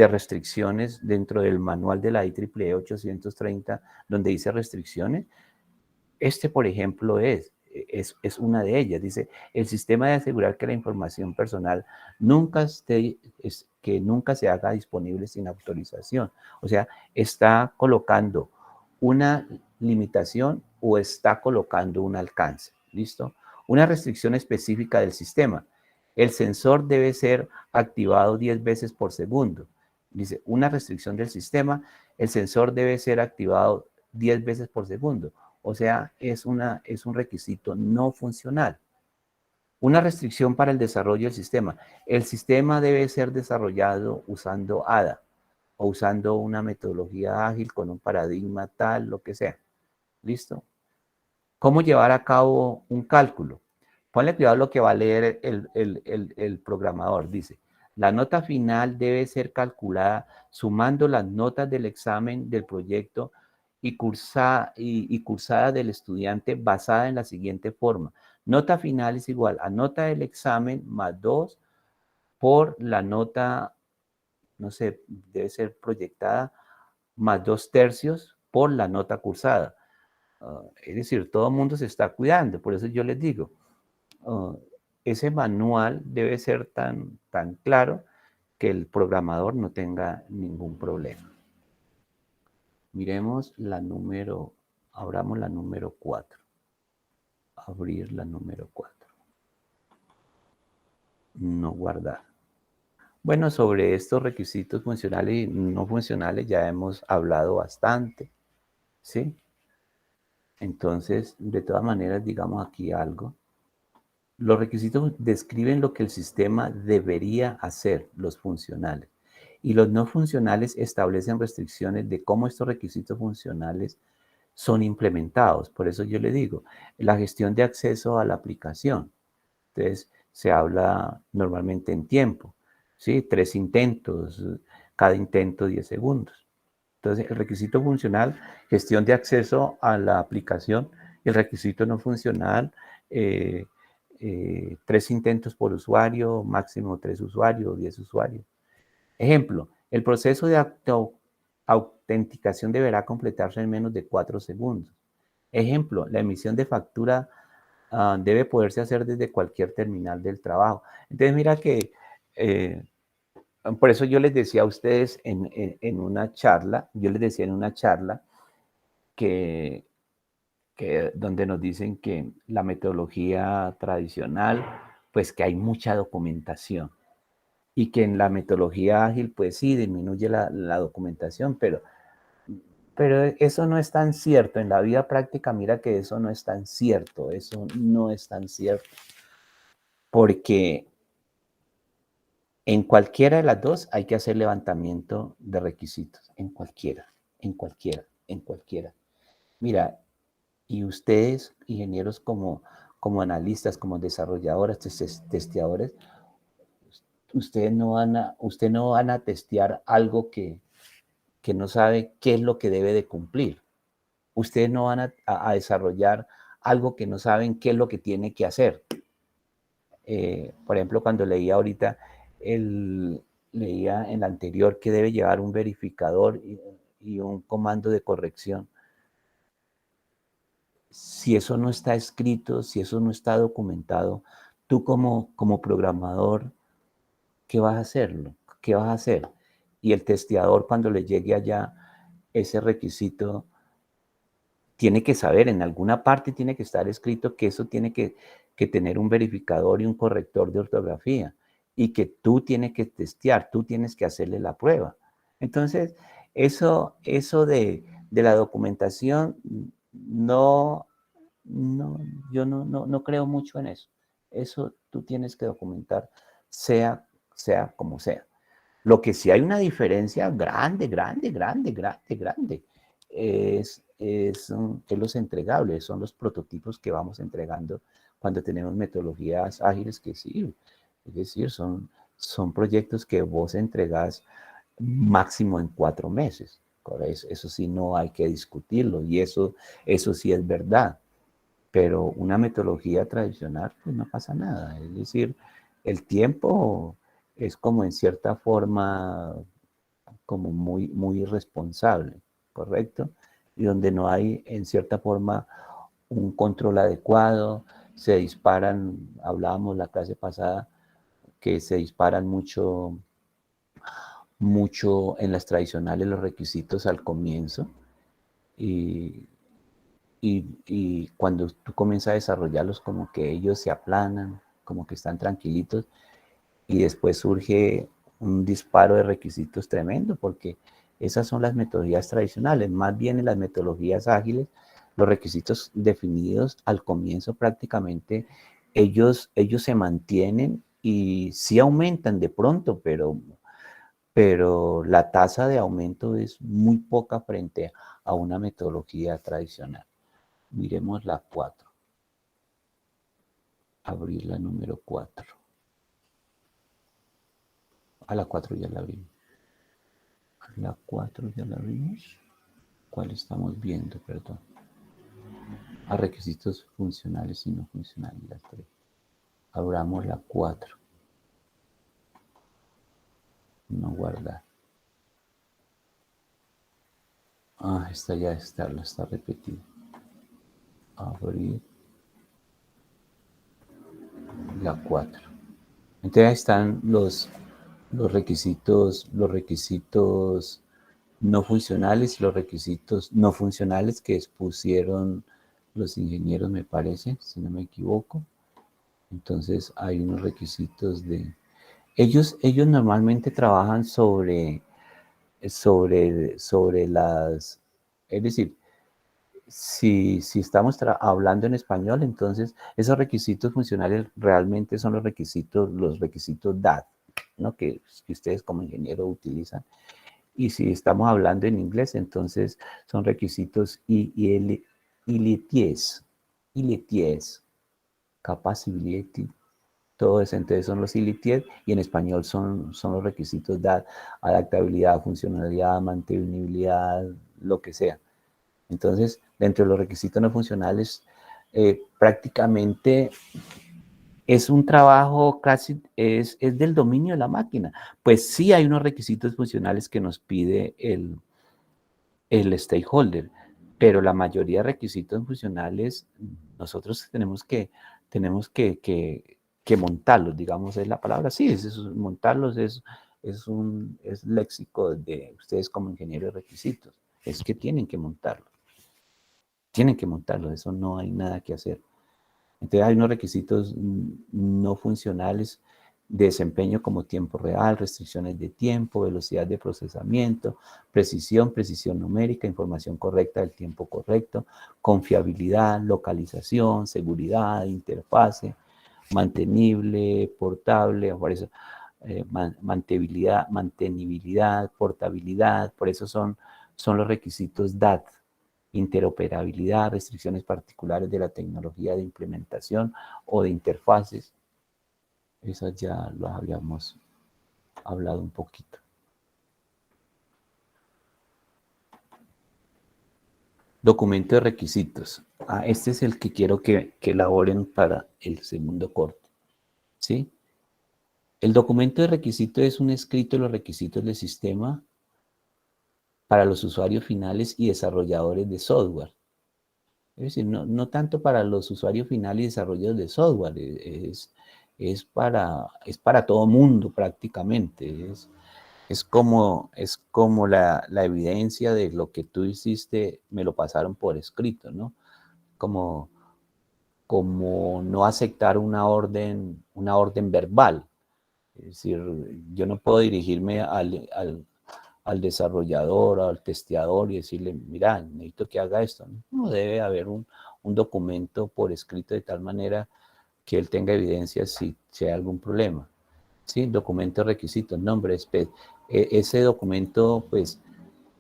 restricciones dentro del manual de la IEEE 830, donde dice restricciones, por ejemplo, es una de ellas. Dice, el sistema de asegurar que la información personal que nunca se haga disponible sin autorización. O sea, está colocando una limitación o está colocando un alcance. ¿Listo? Una restricción específica del sistema. El sensor debe ser activado 10 veces por segundo. Dice, una restricción del sistema, el sensor debe ser activado 10 veces por segundo. O sea, es un requisito no funcional. Una restricción para el desarrollo del sistema. El sistema debe ser desarrollado usando ADA o usando una metodología ágil con un paradigma tal, lo que sea. ¿Listo? ¿Cómo llevar a cabo un cálculo? Ponle cuidado lo que va a leer el programador. Dice, La nota final debe ser calculada sumando las notas del examen del proyecto y cursada del estudiante basada en la siguiente forma. Nota final es igual a nota del examen más 2 por la nota, no sé, debe ser proyectada, más 2/3 por la nota cursada. Es decir, todo el mundo se está cuidando. Por eso yo les digo, ese manual debe ser tan claro que el programador no tenga ningún problema. Miremos la número, abramos la número 4. Abrir la número 4. No guardar. Bueno, sobre estos requisitos funcionales y no funcionales ya hemos hablado bastante, ¿sí? Entonces, de todas maneras, digamos aquí algo. Los requisitos describen lo que el sistema debería hacer, los funcionales. Y los no funcionales establecen restricciones de cómo estos requisitos funcionales son implementados. Por eso yo le digo, la gestión de acceso a la aplicación. Entonces, se habla normalmente en tiempo, ¿sí? 3 intentos, cada intento 10 segundos. Entonces, el requisito funcional, gestión de acceso a la aplicación. El requisito no funcional, 3 intentos por usuario, máximo 3 usuarios, 10 usuarios. Ejemplo, el proceso de autenticación deberá completarse en menos de 4 segundos. Ejemplo, la emisión de factura debe poderse hacer desde cualquier terminal del trabajo. Entonces, mira que por eso yo les decía a ustedes en una charla, que donde nos dicen que la metodología tradicional, pues que hay mucha documentación y que en la metodología ágil, pues sí, disminuye la documentación, pero eso no es tan cierto. En la vida práctica, mira que eso no es tan cierto, porque en cualquiera de las dos hay que hacer levantamiento de requisitos, en cualquiera. Mira, y ustedes, ingenieros como analistas, como desarrolladores, testeadores, ustedes no van a testear algo que no sabe qué es lo que debe de cumplir. Ustedes no van a desarrollar algo que no saben qué es lo que tiene que hacer. Por ejemplo, cuando leía ahorita, leía en la anterior que debe llevar un verificador y un comando de corrección. Si eso no está escrito, si eso no está documentado, tú como programador, ¿qué vas a hacerlo? ¿Qué vas a hacer? Y el testeador, cuando le llegue allá ese requisito, tiene que saber, en alguna parte tiene que estar escrito que eso tiene que tener un verificador y un corrector de ortografía y que tú tienes que testear, tú tienes que hacerle la prueba. Entonces, eso de la documentación, no, yo no creo mucho en eso. Eso tú tienes que documentar, sea como sea. Lo que sí hay una diferencia grande, es los entregables, son los prototipos que vamos entregando cuando tenemos metodologías ágiles que sí, es decir, son proyectos que vos entregás máximo en 4 meses. Eso sí no hay que discutirlo y eso sí es verdad. Pero una metodología tradicional, pues no pasa nada. Es decir, el tiempo es como en cierta forma, como muy irresponsable, ¿correcto? Y donde no hay en cierta forma un control adecuado, se disparan, hablábamos la clase pasada, que se disparan mucho en las tradicionales los requisitos al comienzo y, y cuando tú comienzas a desarrollarlos como que ellos se aplanan, como que están tranquilitos y después surge un disparo de requisitos tremendo porque esas son las metodologías tradicionales. Más bien en las metodologías ágiles, los requisitos definidos al comienzo prácticamente ellos se mantienen y sí aumentan de pronto, pero la tasa de aumento es muy poca frente a una metodología tradicional. Miremos la 4. Abrir la número 4. A la 4 ya la vimos. A la 4 ya la vimos. ¿Cuál estamos viendo? Perdón. A requisitos funcionales y no funcionales. La 3. Abramos la 4. No guardar. Ah, esta ya está repetida. Abrir la 4. Entonces ahí están los requisitos no funcionales y los requisitos no funcionales que expusieron los ingenieros, me parece, si no me equivoco. Entonces hay unos requisitos de... Ellos normalmente trabajan sobre las... Es decir, si estamos hablando en español, entonces esos requisitos funcionales realmente son los requisitos DAT, ¿no? que ustedes como ingeniero utilizan. Y si estamos hablando en inglés, entonces son requisitos ILTS, Capability, todo eso. Entonces son los ILTS y en español son los requisitos DAT, adaptabilidad, funcionalidad, mantenibilidad, lo que sea. Entonces, dentro de los requisitos no funcionales, prácticamente es un trabajo casi, es del dominio de la máquina. Pues sí hay unos requisitos funcionales que nos pide el stakeholder, pero la mayoría de requisitos funcionales nosotros tenemos que montarlos, digamos, es la palabra. Sí, montarlos es léxico de ustedes como ingenieros de requisitos. Es que tienen que montarlos. Tienen que montarlo, eso no hay nada que hacer. Entonces hay unos requisitos no funcionales de desempeño como tiempo real, restricciones de tiempo, velocidad de procesamiento, precisión numérica, información correcta del tiempo correcto, confiabilidad, localización, seguridad, interfase, mantenible, portable, por eso, mantenibilidad, portabilidad, por eso son los requisitos DAT. Interoperabilidad, restricciones particulares de la tecnología de implementación o de interfaces. Esas ya lo habíamos hablado un poquito. Documento de requisitos. Este es el que quiero que elaboren para el segundo corte. ¿Sí? El documento de requisitos es un escrito de los requisitos del sistema para los usuarios finales y desarrolladores de software. Es decir, no tanto para los usuarios finales y desarrolladores de software, es para todo mundo prácticamente. Es como la evidencia de lo que tú hiciste, me lo pasaron por escrito, ¿no? Como no aceptar una orden verbal. Es decir, yo no puedo dirigirme al desarrollador o al testeador y decirle, mira, necesito que haga esto. No, debe haber un documento por escrito de tal manera que él tenga evidencia si hay algún problema. ¿Sí? Documento, requisitos, nombre, ese documento, pues,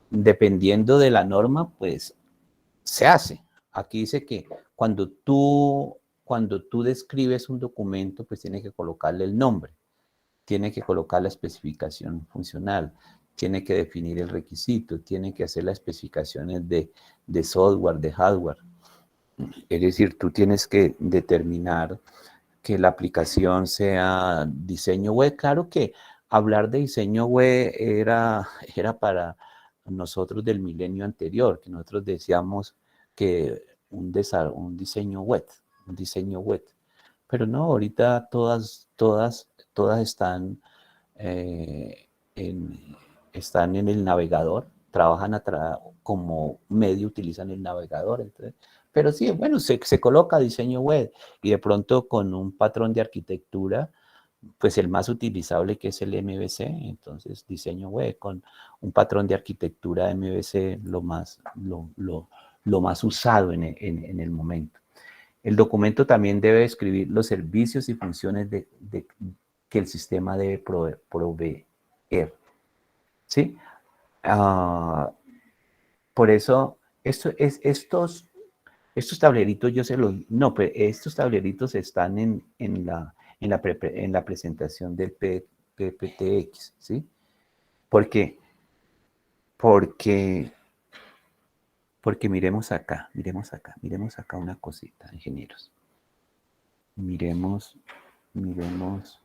dependiendo de la norma, pues, se hace. Aquí dice que cuando tú describes un documento, pues tienes que colocarle el nombre, tiene que colocar la especificación funcional, tiene que definir el requisito, tiene que hacer las especificaciones de software, de hardware. Es decir, tú tienes que determinar que la aplicación sea diseño web. Claro que hablar de diseño web era para nosotros del milenio anterior, que nosotros decíamos que un diseño web, Pero no, ahorita todas están, están en el navegador, trabajan como medio, utilizan el navegador. Entonces, pero sí, bueno, se coloca diseño web y de pronto con un patrón de arquitectura, pues el más utilizable que es el MVC, entonces diseño web con un patrón de arquitectura MVC lo más usado en el momento. El documento también debe describir los servicios y funciones que el sistema debe proveer. ¿Sí? Por eso, estos tableritos yo se los... No, pero estos tableritos están en la presentación del PPTX, ¿sí? ¿Por qué? Porque, porque miremos acá una cosita, ingenieros. Miremos, miremos,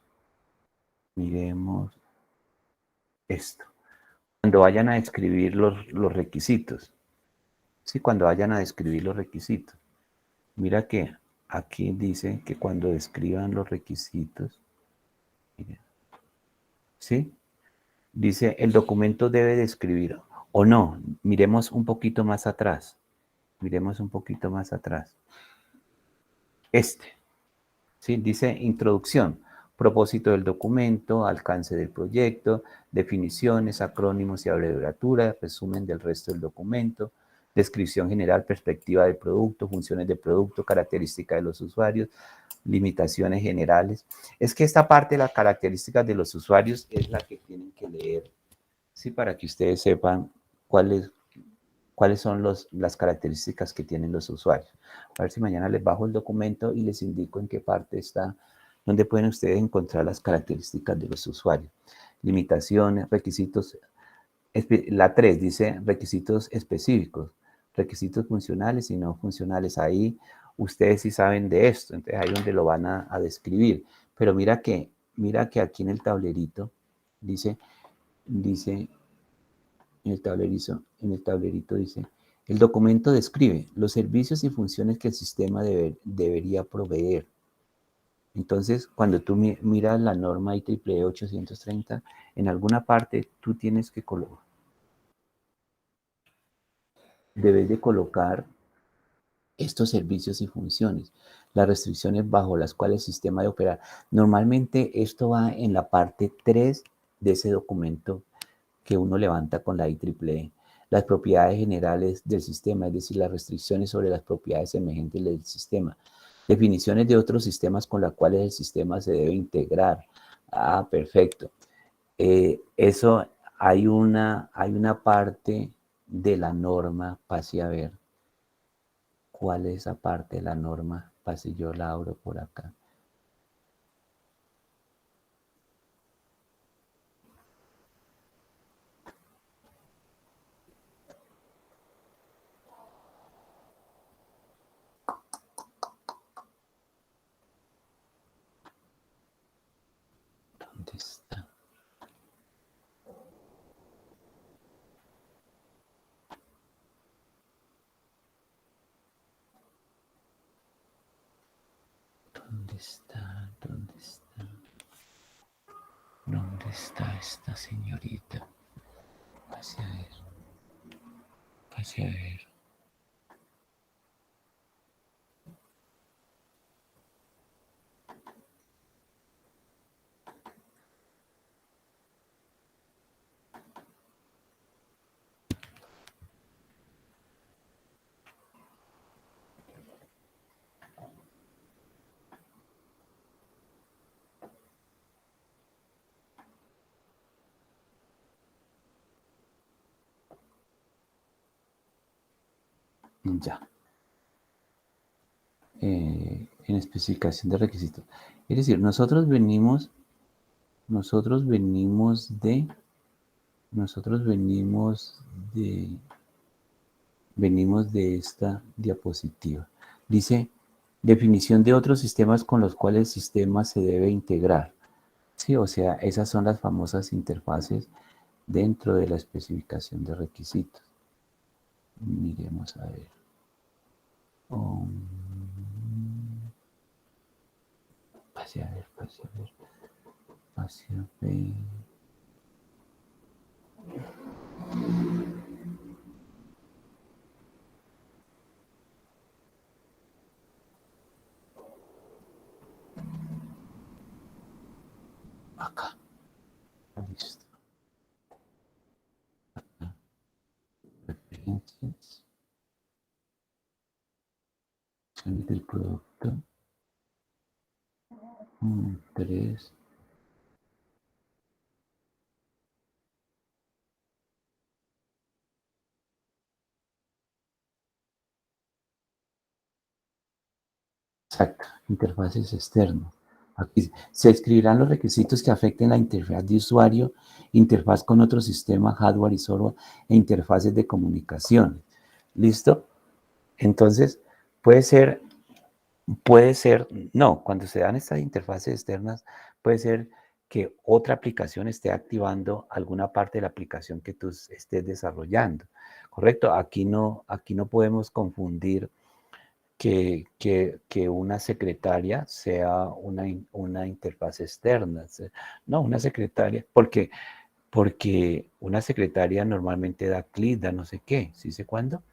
miremos esto. Cuando vayan a escribir los requisitos, ¿sí? Cuando vayan a describir los requisitos. Mira que aquí dice que cuando describan los requisitos, miren, ¿sí? Dice, el documento debe describir, o no, miremos un poquito más atrás, miremos un poquito más atrás. ¿Sí? Dice introducción, propósito del documento, alcance del proyecto, definiciones, acrónimos y abreviaturas, resumen del resto del documento, descripción general, perspectiva del producto, funciones del producto, características de los usuarios, limitaciones generales. Es que esta parte de las características de los usuarios es la que tienen que leer, ¿sí? Para que ustedes sepan cuáles son las características que tienen los usuarios. A ver si mañana les bajo el documento y les indico en qué parte está, donde pueden ustedes encontrar las características de los usuarios. Limitaciones, requisitos. La 3 dice requisitos específicos, requisitos funcionales y no funcionales. Ahí ustedes sí saben de esto, entonces ahí es donde lo van a describir. Pero mira que aquí en el tablerito dice en el tablerito dice, el documento describe los servicios y funciones que el sistema debería proveer. Entonces, cuando tú miras la norma IEEE 830, en alguna parte tú tienes que debes de colocar estos servicios y funciones, las restricciones bajo las cuales el sistema de operar. Normalmente esto va en la parte 3 de ese documento que uno levanta con la IEEE. Las propiedades generales del sistema, es decir, las restricciones sobre las propiedades emergentes del sistema. Definiciones de otros sistemas con las cuales el sistema se debe integrar. Ah, perfecto. Eso hay una parte de la norma, pase a ver cuál es esa parte de la norma, pase yo la abro por acá. ¿Dónde está? ¿Dónde está? ¿Dónde está? ¿Dónde está esta señorita? Pase a ver, pase a ver. Ya. En especificación de requisitos. Es decir, nosotros venimos de, nosotros venimos de esta diapositiva. Dice, definición de otros sistemas con los cuales el sistema se debe integrar. Sí, o sea, esas son las famosas interfaces dentro de la especificación de requisitos. Miremos a ver. Pase a ver, pase a ver, pase a ver. Acá. Listo. Referencias. Del producto. 3. Exacto. Interfaces externas. Aquí se escribirán los requisitos que afecten la interfaz de usuario, interfaz con otro sistema, hardware y software e interfaces de comunicación. ¿Listo? Entonces, puede ser, no, cuando se dan estas interfaces externas, puede ser que otra aplicación esté activando alguna parte de la aplicación que tú estés desarrollando. ¿Correcto? Aquí no podemos confundir que una secretaria sea una interfaz externa. No, una secretaria, porque una secretaria normalmente da clic, da no sé qué, ¿sí sé cuándo?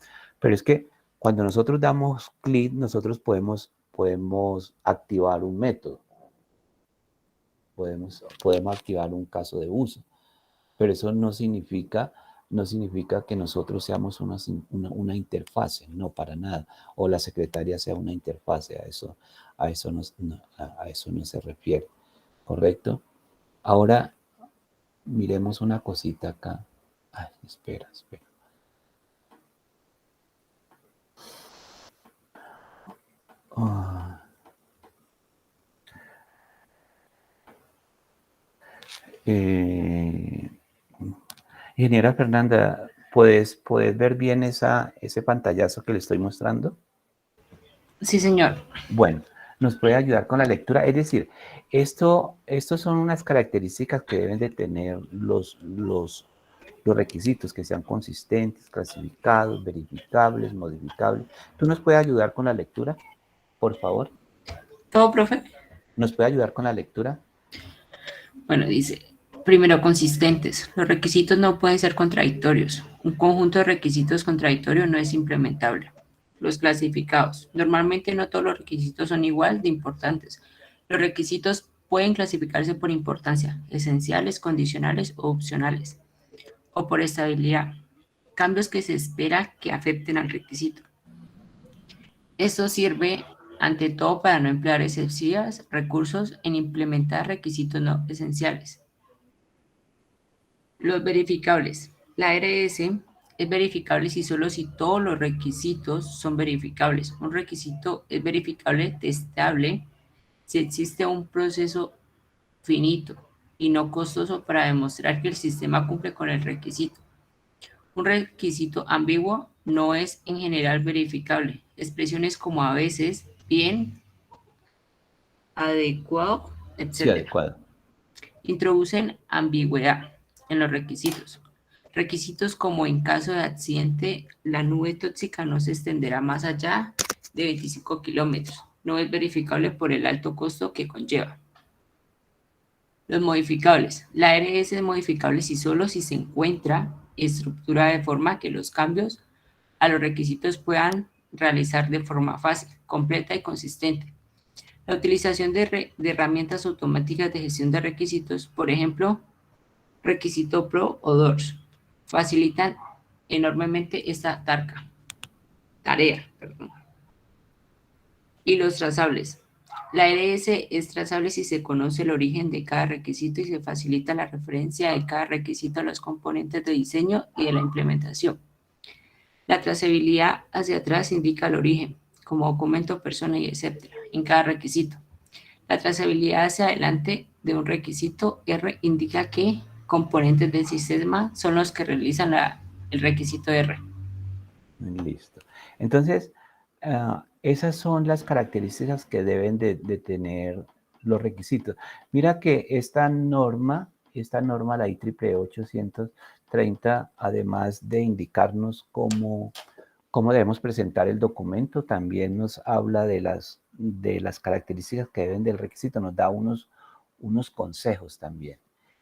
Pero es que cuando nosotros damos clic, nosotros podemos activar un método, podemos activar un caso de uso, pero eso no significa que nosotros seamos una interfase, no, para nada, o la secretaria sea una interfase, a eso no se refiere, ¿correcto? Ahora, miremos una cosita acá. Ay, espera. Ah, eh, ingeniera Fernanda, ¿puedes ver bien ese pantallazo que le estoy mostrando? Sí, señor. Bueno, nos puede ayudar con la lectura. Es decir, estos son unas características que deben de tener los requisitos, que sean consistentes, clasificados, verificables, modificables. ¿Tú nos puedes ayudar con la lectura, por favor? ¿Todo, profe? ¿Nos puede ayudar con la lectura? Bueno, dice, primero, consistentes. Los requisitos no pueden ser contradictorios. Un conjunto de requisitos contradictorios no es implementable. Los clasificados. Normalmente no todos los requisitos son igual de importantes. Los requisitos pueden clasificarse por importancia, esenciales, condicionales o opcionales, o por estabilidad, cambios que se espera que afecten al requisito. Esto sirve ante todo para no emplear excesivos recursos en implementar requisitos no esenciales. Los verificables. La RS es verificable si todos los requisitos son verificables. Un requisito es verificable, testable, si existe un proceso finito y no costoso para demostrar que el sistema cumple con el requisito. Un requisito ambiguo no es en general verificable. Expresiones como a veces, bien, adecuado, Sí, etc. adecuado. Introducen ambigüedad en los requisitos. Requisitos como en caso de accidente, la nube tóxica no se extenderá más allá de 25 kilómetros. No es verificable por el alto costo que conlleva. Los modificables. La RS es modificable solo si se encuentra estructura de forma que los cambios a los requisitos puedan realizar de forma fácil, completa y consistente. La utilización de herramientas automáticas de gestión de requisitos, por ejemplo, Requisito Pro o DOORS, facilitan enormemente esta tarea. Y los trazables. La RS es trazable si se conoce el origen de cada requisito y se facilita la referencia de cada requisito a los componentes de diseño y de la implementación. La trazabilidad hacia atrás indica el origen, como documento, persona y etc. en cada requisito. La trazabilidad hacia adelante de un requisito R indica que componentes del sistema son los que realizan el requisito R. Listo. Entonces, esas son las características que deben de tener los requisitos. Mira que esta norma, la IEEE 830, además de indicarnos cómo debemos presentar el documento, también nos habla de las características que deben del requisito, nos da unos consejos también.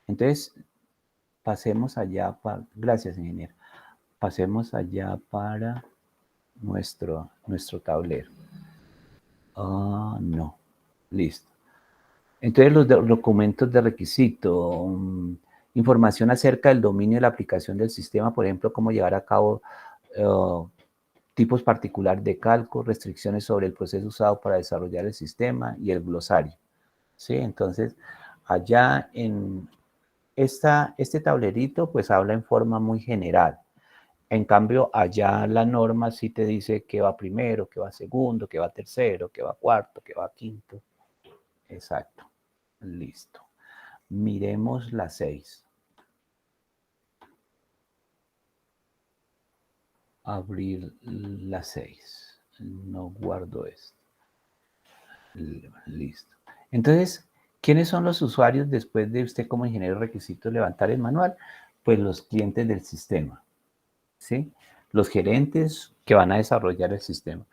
Entonces, pasemos allá gracias, ingeniero. Pasemos allá para nuestro tablero. No. Listo. Entonces, los documentos de requisito, información acerca del dominio de la aplicación del sistema, por ejemplo, cómo llevar a cabo tipos particulares de cálculo, restricciones sobre el proceso usado para desarrollar el sistema y el glosario. ¿Sí? Entonces, allá en este tablerito, pues habla en forma muy general. En cambio, allá la norma sí te dice qué va primero, qué va segundo, qué va tercero, qué va cuarto, qué va quinto. Exacto. Listo. Miremos la 6. Abrir la 6. No guardo esto. Listo. Entonces, ¿quiénes son los usuarios después de usted como ingeniero de requisitos levantar el manual? Pues los clientes del sistema, ¿sí? Los gerentes que van a desarrollar el sistema.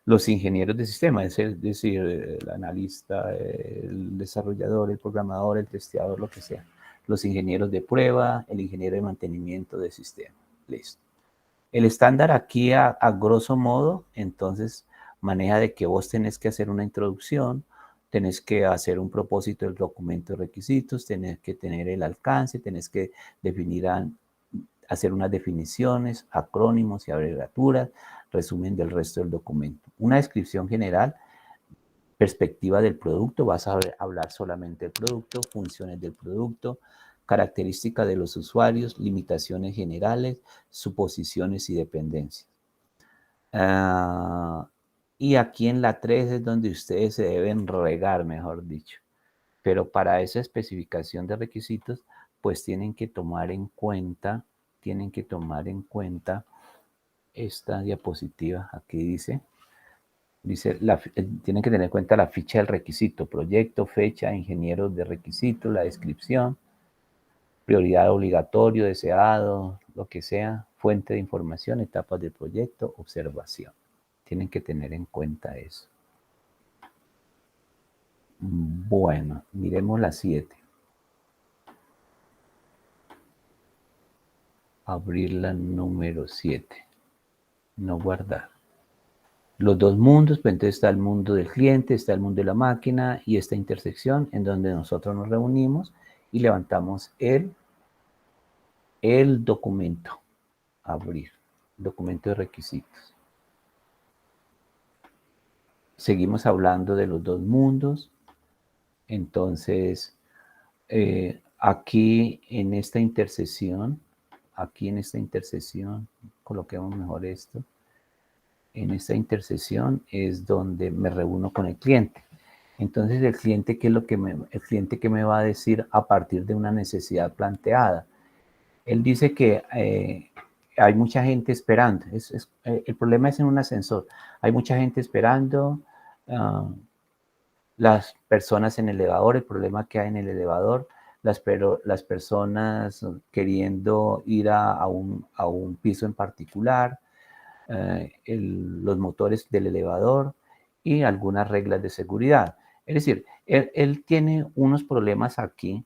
Los ingenieros de sistema, es decir, el analista, el desarrollador, el programador, el testeador, lo que sea. Los ingenieros de prueba, el ingeniero de mantenimiento de sistema. Listo. El estándar aquí, a grosso modo, entonces, maneja de que vos tenés que hacer una introducción, tenés que hacer un propósito del documento de requisitos, tenés que tener el alcance, tenés que definir, hacer unas definiciones, acrónimos y abreviaturas, resumen del resto del documento. Una descripción general, perspectiva del producto, vas a hablar solamente del producto, funciones del producto, características de los usuarios, limitaciones generales, suposiciones y dependencias. Y aquí en la 3 es donde ustedes se deben regar, mejor dicho. Pero para esa especificación de requisitos, pues tienen que tomar en cuenta esta diapositiva. Aquí dice, tienen que tener en cuenta la ficha del requisito, proyecto, fecha, ingenieros de requisito, la descripción, prioridad obligatorio, deseado, lo que sea, fuente de información, etapas del proyecto, observación. Tienen que tener en cuenta eso. Bueno, miremos la 7. Abrir la número 7. No guardar. Los dos mundos, pues entonces está el mundo del cliente, está el mundo de la máquina y esta intersección en donde nosotros nos reunimos y levantamos el documento. Abrir. Documento de requisitos. Seguimos hablando de los dos mundos. Entonces, aquí en esta intersección, coloquemos mejor esto. En esta intersección es donde me reúno con el cliente. Entonces, el cliente, el cliente ¿qué me va a decir a partir de una necesidad planteada? Él dice que hay mucha gente esperando. El problema es en un ascensor. Hay mucha gente esperando. Las personas en el elevador, el problema que hay en el elevador, las personas queriendo ir a un piso en particular, los motores del elevador y algunas reglas de seguridad. Es decir, él tiene unos problemas aquí,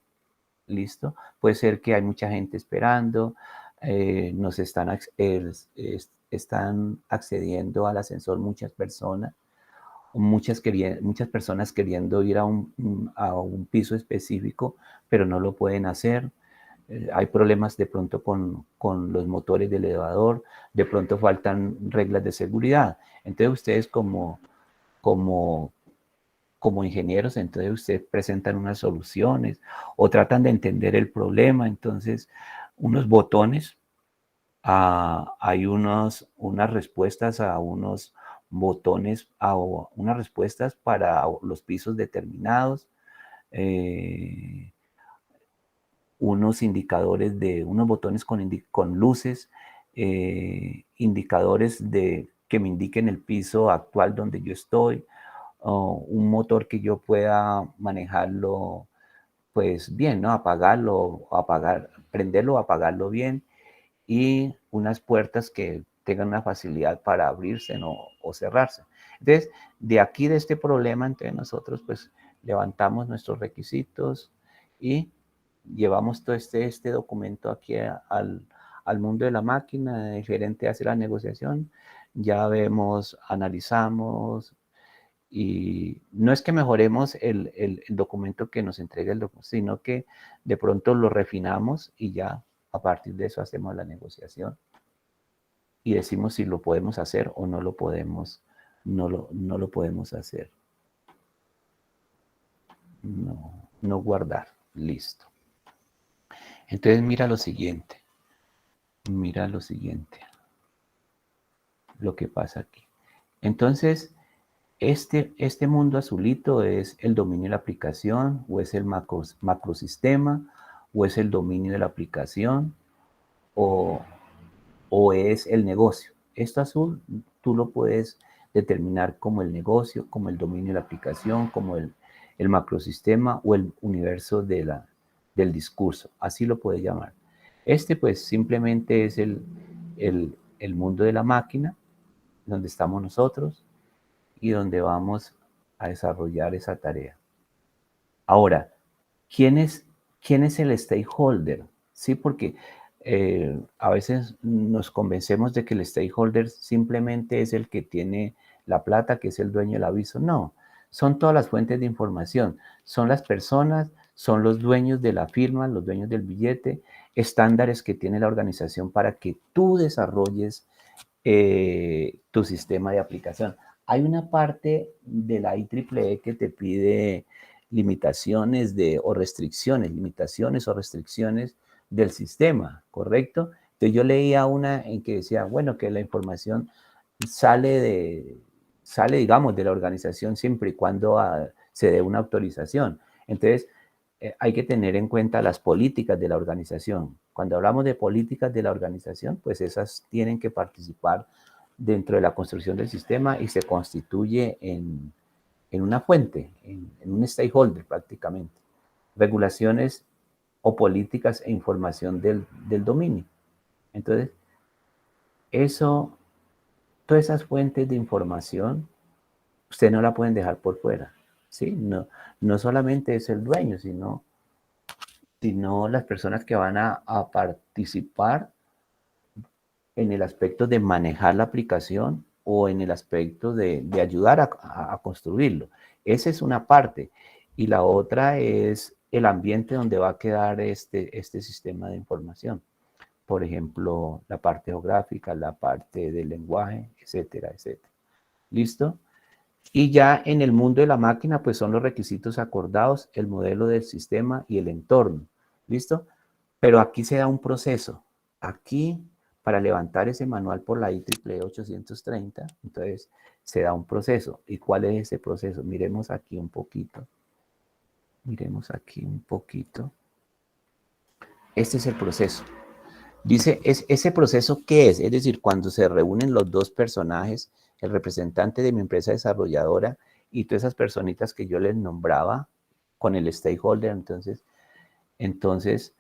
¿listo? Puede ser que hay mucha gente esperando, están accediendo al ascensor muchas personas, muchas personas queriendo ir a un piso específico, pero no lo pueden hacer. Hay problemas de pronto con los motores del elevador, de pronto faltan reglas de seguridad. Entonces ustedes como ingenieros, entonces ustedes presentan unas soluciones o tratan de entender el problema. Entonces, unos botones, hay unas respuestas a unos botones, unas respuestas para los pisos determinados, unos indicadores unos botones con luces, indicadores que me indiquen el piso actual donde yo estoy, un motor que yo pueda manejarlo pues bien, ¿no? Prenderlo o apagarlo bien, y unas puertas que tengan una facilidad para abrirse, ¿no? O cerrarse. Entonces, de aquí, de este problema, entonces nosotros pues levantamos nuestros requisitos y llevamos todo este documento aquí al mundo de la máquina. El gerente hace la negociación, ya vemos, analizamos, y no es que mejoremos el documento que nos entrega el documento, sino que de pronto lo refinamos y ya a partir de eso hacemos la negociación y decimos si lo podemos hacer o no lo podemos, no lo podemos hacer. No guardar. Listo. Entonces mira lo siguiente. Lo que pasa aquí. Entonces, Este mundo azulito es el dominio de la aplicación, o es el macrosistema, o es el dominio de la aplicación, o es el negocio. Esto azul tú lo puedes determinar como el negocio, como el dominio de la aplicación, como el macrosistema o el universo del discurso. Así lo puedes llamar. Este pues simplemente es el mundo de la máquina, donde estamos nosotros y donde vamos a desarrollar esa tarea. Ahora, ¿quién es el stakeholder? Sí, porque a veces nos convencemos de que el stakeholder simplemente es el que tiene la plata, que es el dueño del aviso. No, son todas las fuentes de información, son las personas, son los dueños de la firma, los dueños del billete, estándares que tiene la organización para que tú desarrolles tu sistema de aplicación. Hay una parte de la IEEE que te pide limitaciones o restricciones del sistema, ¿correcto? Entonces yo leía una en que decía, bueno, que la información sale, digamos, de la organización siempre y cuando se dé una autorización. Entonces, hay que tener en cuenta las políticas de la organización. Cuando hablamos de políticas de la organización, pues esas tienen que participar dentro de la construcción del sistema y se constituye en una fuente, en un stakeholder prácticamente. Regulaciones o políticas e información del dominio. Entonces, todas esas fuentes de información, usted no la pueden dejar por fuera. ¿Sí? No solamente es el dueño, sino las personas que van a participar en el aspecto de manejar la aplicación o en el aspecto de ayudar a construirlo. Esa es una parte. Y la otra es el ambiente donde va a quedar este sistema de información. Por ejemplo, la parte geográfica, la parte del lenguaje, etcétera, etcétera. ¿Listo? Y ya en el mundo de la máquina, pues son los requisitos acordados, el modelo del sistema y el entorno. ¿Listo? Pero aquí se da un proceso. Aquí, para levantar ese manual por la IEEE 830, entonces se da un proceso. ¿Y cuál es ese proceso? Miremos aquí un poquito. Miremos aquí un poquito. Este es el proceso. Dice, ¿ese proceso qué es? Es decir, cuando se reúnen los dos personajes, el representante de mi empresa desarrolladora y todas esas personitas que yo les nombraba con el stakeholder, entonces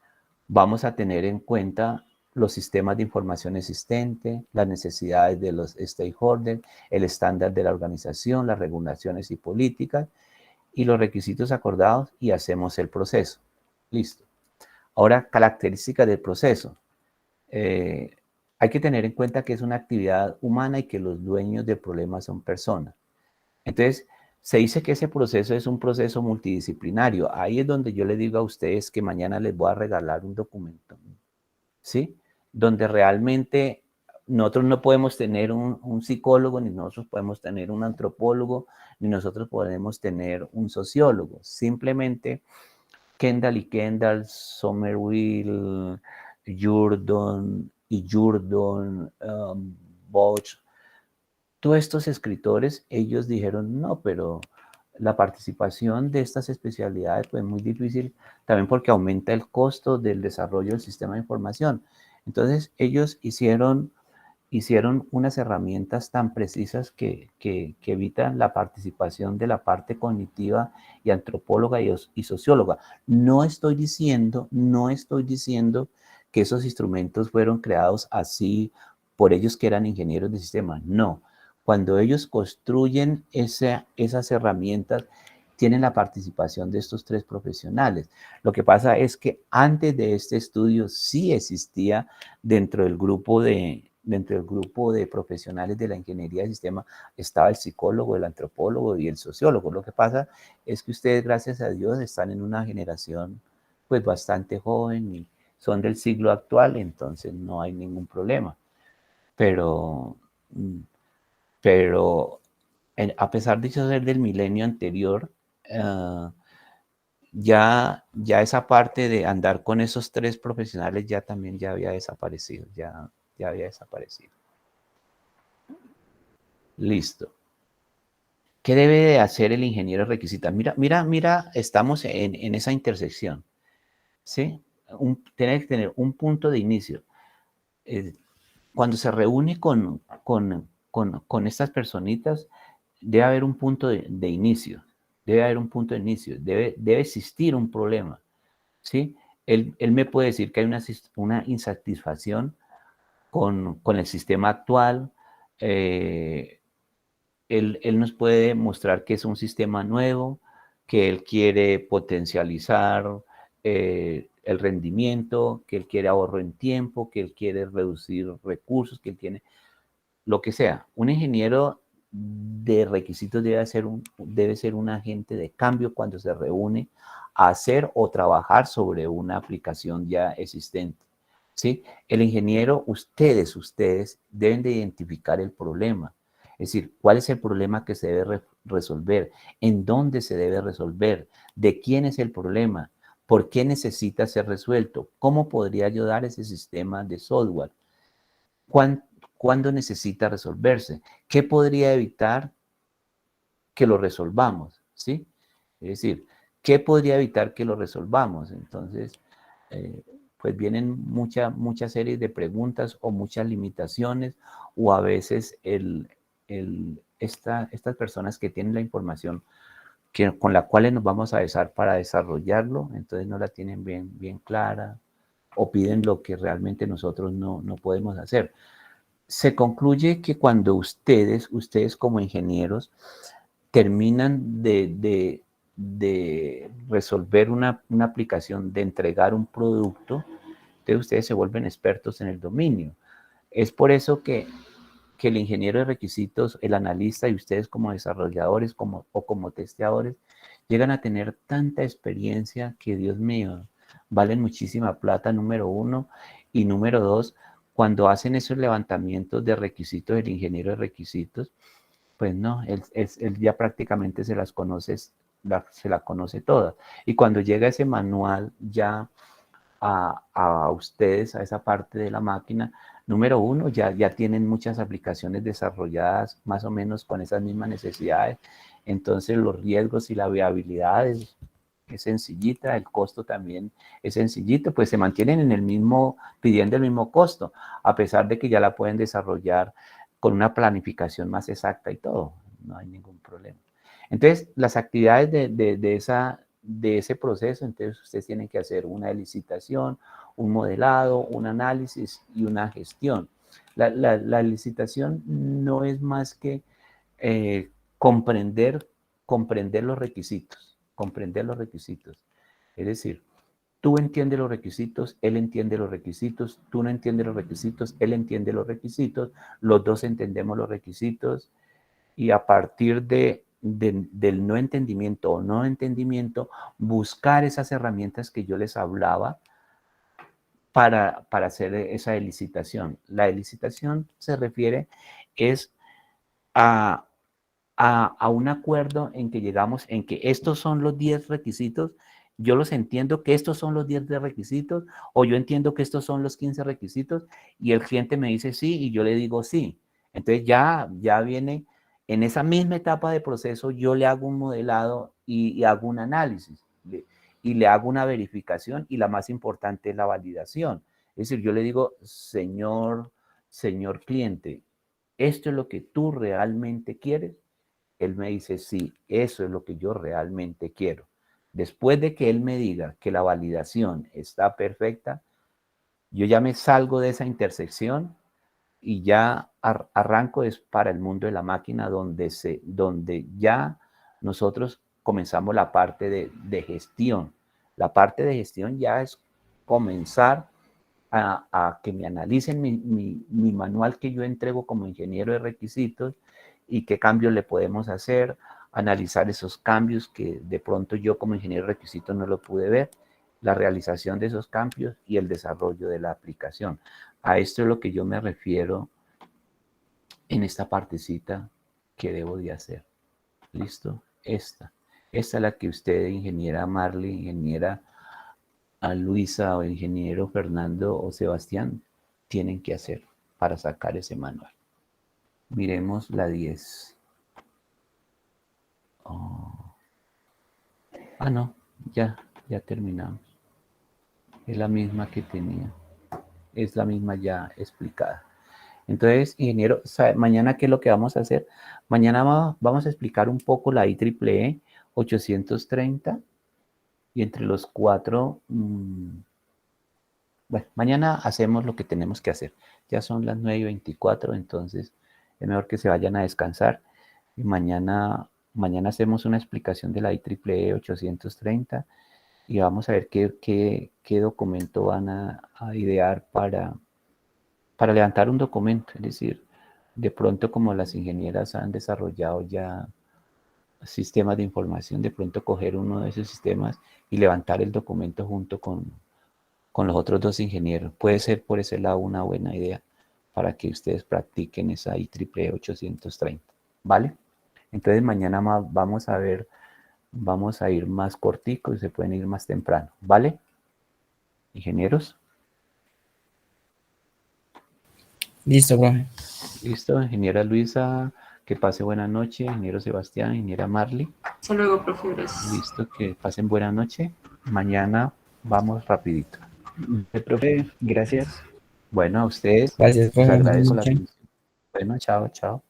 vamos a tener en cuenta los sistemas de información existentes, las necesidades de los stakeholders, el estándar de la organización, las regulaciones y políticas y los requisitos acordados y hacemos el proceso. Listo. Ahora, características del proceso. Hay que tener en cuenta que es una actividad humana y que los dueños del problema son personas. Entonces, se dice que ese proceso es un proceso multidisciplinario. Ahí es donde yo les digo a ustedes que mañana les voy a regalar un documento, ¿sí? Donde realmente nosotros no podemos tener un psicólogo, ni nosotros podemos tener un antropólogo, ni nosotros podemos tener un sociólogo. Simplemente Kendall y Kendall, Somerville, Jordan y Jordan, Bosch, todos estos escritores, ellos dijeron, no, pero la participación de estas especialidades pues, es muy difícil, también porque aumenta el costo del desarrollo del sistema de información. Entonces, ellos hicieron unas herramientas tan precisas que evitan la participación de la parte cognitiva y antropóloga y socióloga. No estoy diciendo que esos instrumentos fueron creados así por ellos que eran ingenieros de sistema. No. Cuando ellos construyen esas herramientas, tienen la participación de estos tres profesionales. Lo que pasa es que antes de este estudio sí existía dentro del grupo de profesionales de la ingeniería de sistema, estaba el psicólogo, el antropólogo y el sociólogo. Lo que pasa es que ustedes, gracias a Dios, están en una generación pues bastante joven y son del siglo actual, entonces no hay ningún problema. Pero a pesar de ser del milenio anterior, ya esa parte de andar con esos tres profesionales ya también ya había desaparecido, ya había desaparecido. Listo. ¿Qué debe de hacer el ingeniero requisita? Mira, estamos en esa intersección, ¿sí? Tiene que tener un punto de inicio. Cuando se reúne con estas personitas, debe haber un punto de inicio. Debe haber un punto de inicio. Debe existir un problema, ¿sí? Él me puede decir que hay una insatisfacción con el sistema actual. Él nos puede mostrar que es un sistema nuevo, que él quiere potencializar el rendimiento, que él quiere ahorro en tiempo, que él quiere reducir recursos, que él tiene lo que sea. Un ingeniero de requisitos debe ser un agente de cambio cuando se reúne a hacer o trabajar sobre una aplicación ya existente, ¿sí? El ingeniero, ustedes deben de identificar el problema. Es decir, ¿cuál es el problema que se debe resolver? ¿En dónde se debe resolver? ¿De quién es el problema? ¿Por qué necesita ser resuelto? ¿Cómo podría ayudar ese sistema de software? ¿Cuándo necesita resolverse? ¿Qué podría evitar que lo resolvamos? ¿Sí? Es decir, ¿qué podría evitar que lo resolvamos? Entonces, pues vienen muchas series de preguntas o muchas limitaciones, o a veces estas personas que tienen la información con la cual nos vamos a besar para desarrollarlo, entonces no la tienen bien clara, o piden lo que realmente nosotros no podemos hacer. Se concluye que cuando ustedes como ingenieros, terminan de resolver una aplicación, de entregar un producto, entonces ustedes se vuelven expertos en el dominio. Es por eso que el ingeniero de requisitos, el analista y ustedes como desarrolladores o como testeadores, llegan a tener tanta experiencia que, Dios mío, valen muchísima plata, número uno. Y número dos, cuando hacen esos levantamientos de requisitos, el ingeniero de requisitos, pues no, él ya prácticamente se las conoce, se la conoce toda. Y cuando llega ese manual ya a ustedes, a esa parte de la máquina, número uno, ya tienen muchas aplicaciones desarrolladas más o menos con esas mismas necesidades. Entonces los riesgos y la viabilidad es sencillita, el costo también es sencillito, pues se mantienen pidiendo el mismo costo, a pesar de que ya la pueden desarrollar con una planificación más exacta y todo, no hay ningún problema. Entonces, las actividades de ese proceso, entonces ustedes tienen que hacer una licitación, un modelado, un análisis y una gestión. La licitación no es más que comprender los requisitos, comprender los requisitos. Es decir, tú entiendes los requisitos, él entiende los requisitos, tú no entiendes los requisitos, él entiende los requisitos, los dos entendemos los requisitos, y a partir del no entendimiento o no entendimiento, buscar esas herramientas que yo les hablaba para hacer esa licitación. La licitación se refiere es a un acuerdo en que llegamos, en que estos son los 10 requisitos, yo los entiendo que estos son los 10 de requisitos, o yo entiendo que estos son los 15 requisitos, y el cliente me dice sí, y yo le digo sí. Entonces ya viene, en esa misma etapa de proceso, yo le hago un modelado y hago un análisis, y le hago una verificación, y la más importante es la validación. Es decir, yo le digo, señor cliente, ¿esto es lo que tú realmente quieres? Él me dice, sí, eso es lo que yo realmente quiero. Después de que él me diga que la validación está perfecta, yo ya me salgo de esa intersección y ya arranco es para el mundo de la máquina, donde ya nosotros comenzamos la parte de gestión. La parte de gestión ya es comenzar a que me analicen mi manual que yo entrego como ingeniero de requisitos y qué cambios le podemos hacer, analizar esos cambios que de pronto yo como ingeniero de requisitos no lo pude ver, la realización de esos cambios y el desarrollo de la aplicación. A esto es lo que yo me refiero en esta partecita que debo de hacer. ¿Listo? Esta es la que usted, ingeniera Marley, ingeniera a Luisa o ingeniero Fernando o Sebastián, tienen que hacer para sacar ese manual. Miremos la 10. Oh. Ah, no, ya terminamos. Es la misma que tenía. Es la misma ya explicada. Entonces, ingeniero, mañana, ¿qué es lo que vamos a hacer? Mañana vamos a explicar un poco la IEEE 830 y entre los cuatro, bueno, mañana hacemos lo que tenemos que hacer. Ya son las 9:24, entonces es mejor que se vayan a descansar y mañana hacemos una explicación de la IEEE 830 y vamos a ver qué documento van a idear para levantar un documento. Es decir, de pronto como las ingenieras han desarrollado ya sistemas de información, de pronto coger uno de esos sistemas y levantar el documento junto con los otros dos ingenieros. Puede ser por ese lado una buena idea para que ustedes practiquen esa IEEE 830, ¿vale? Entonces mañana vamos a ir más corticos y se pueden ir más temprano, ¿vale? Ingenieros. Listo, profe. Listo, ingeniera Luisa, que pase buena noche, ingeniero Sebastián, ingeniera Marley. Hasta luego, profe. Gracias. Listo, que pasen buena noche. Mañana vamos rapidito. Profe, gracias. Bueno, a ustedes Gracias, les profe. Buenas agradezco la noches. atención. Bueno, chao, chao.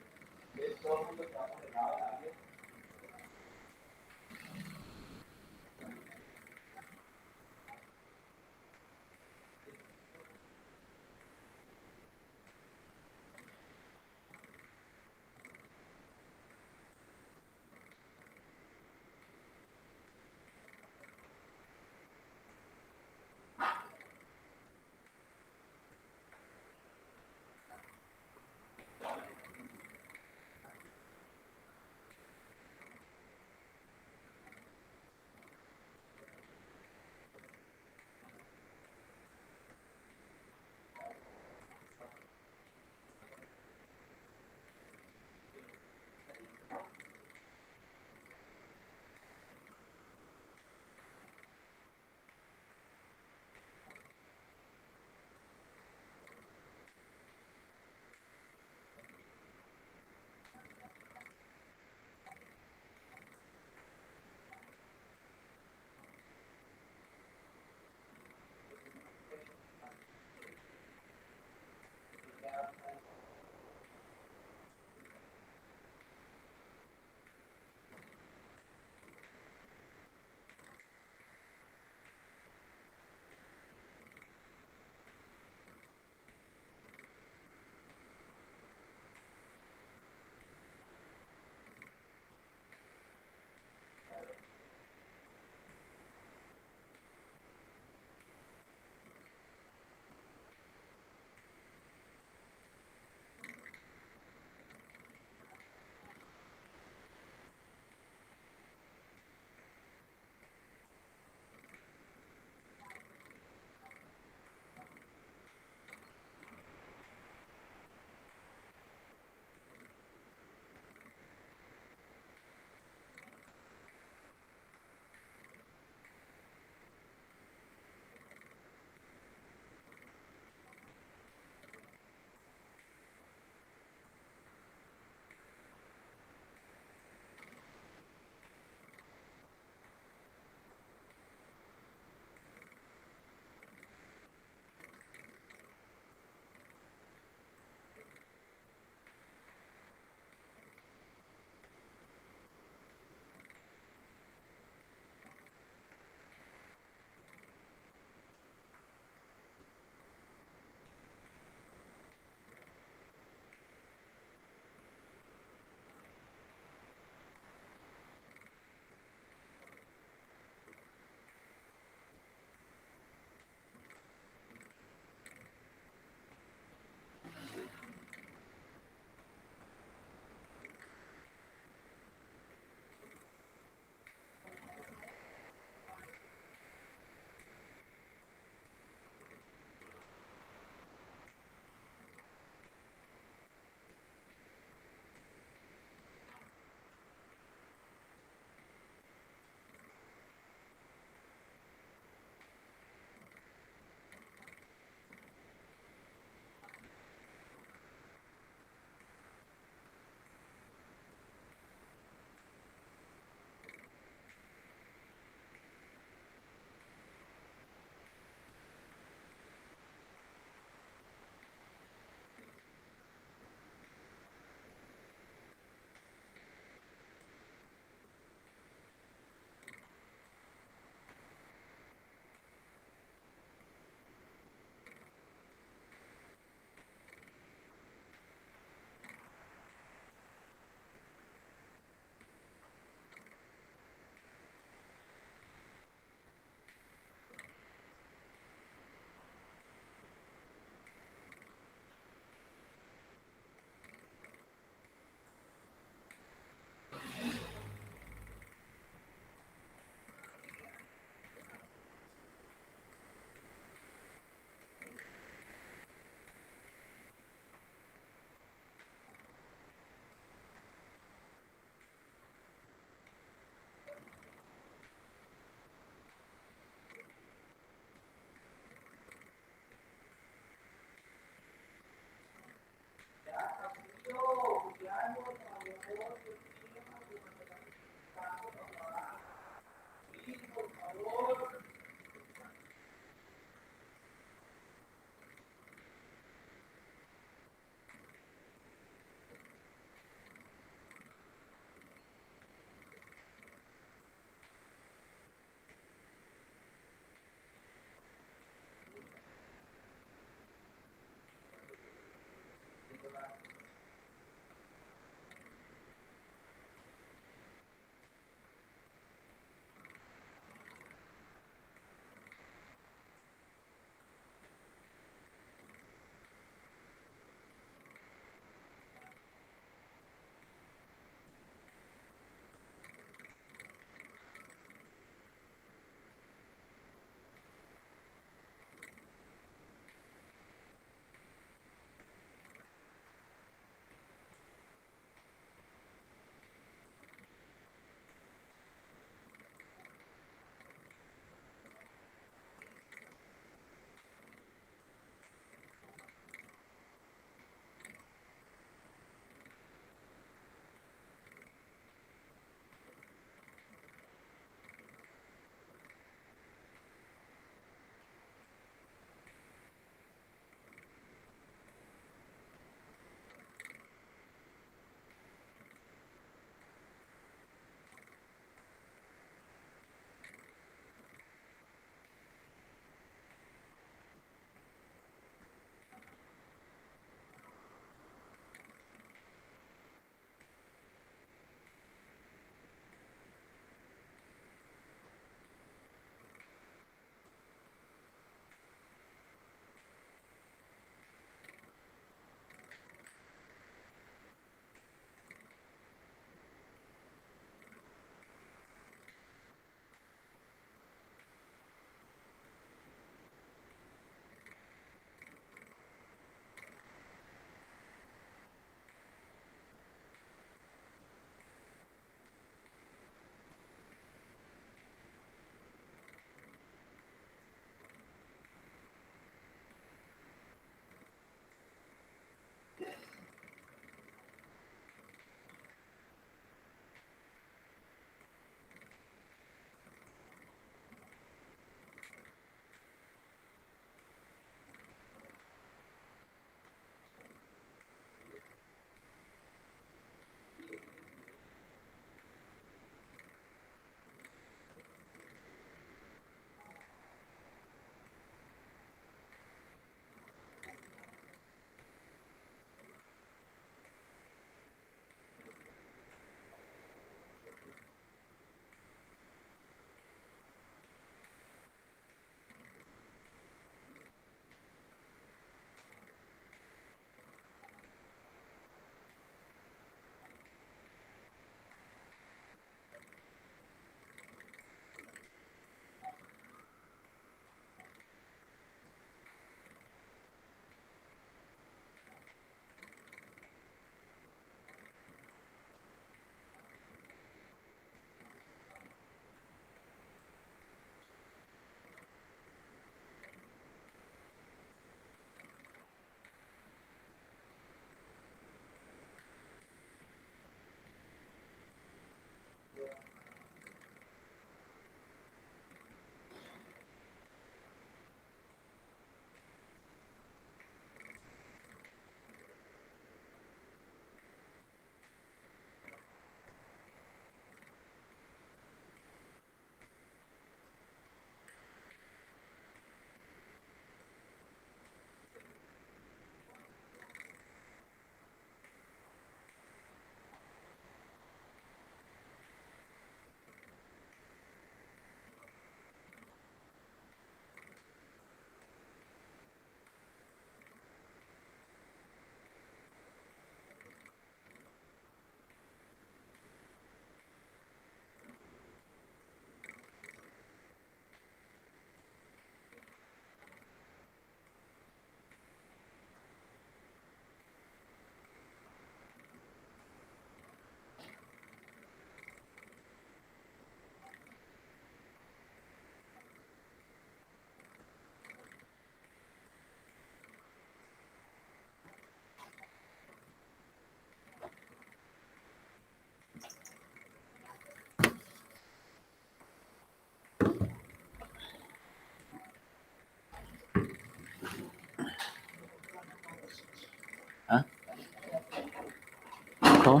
todo.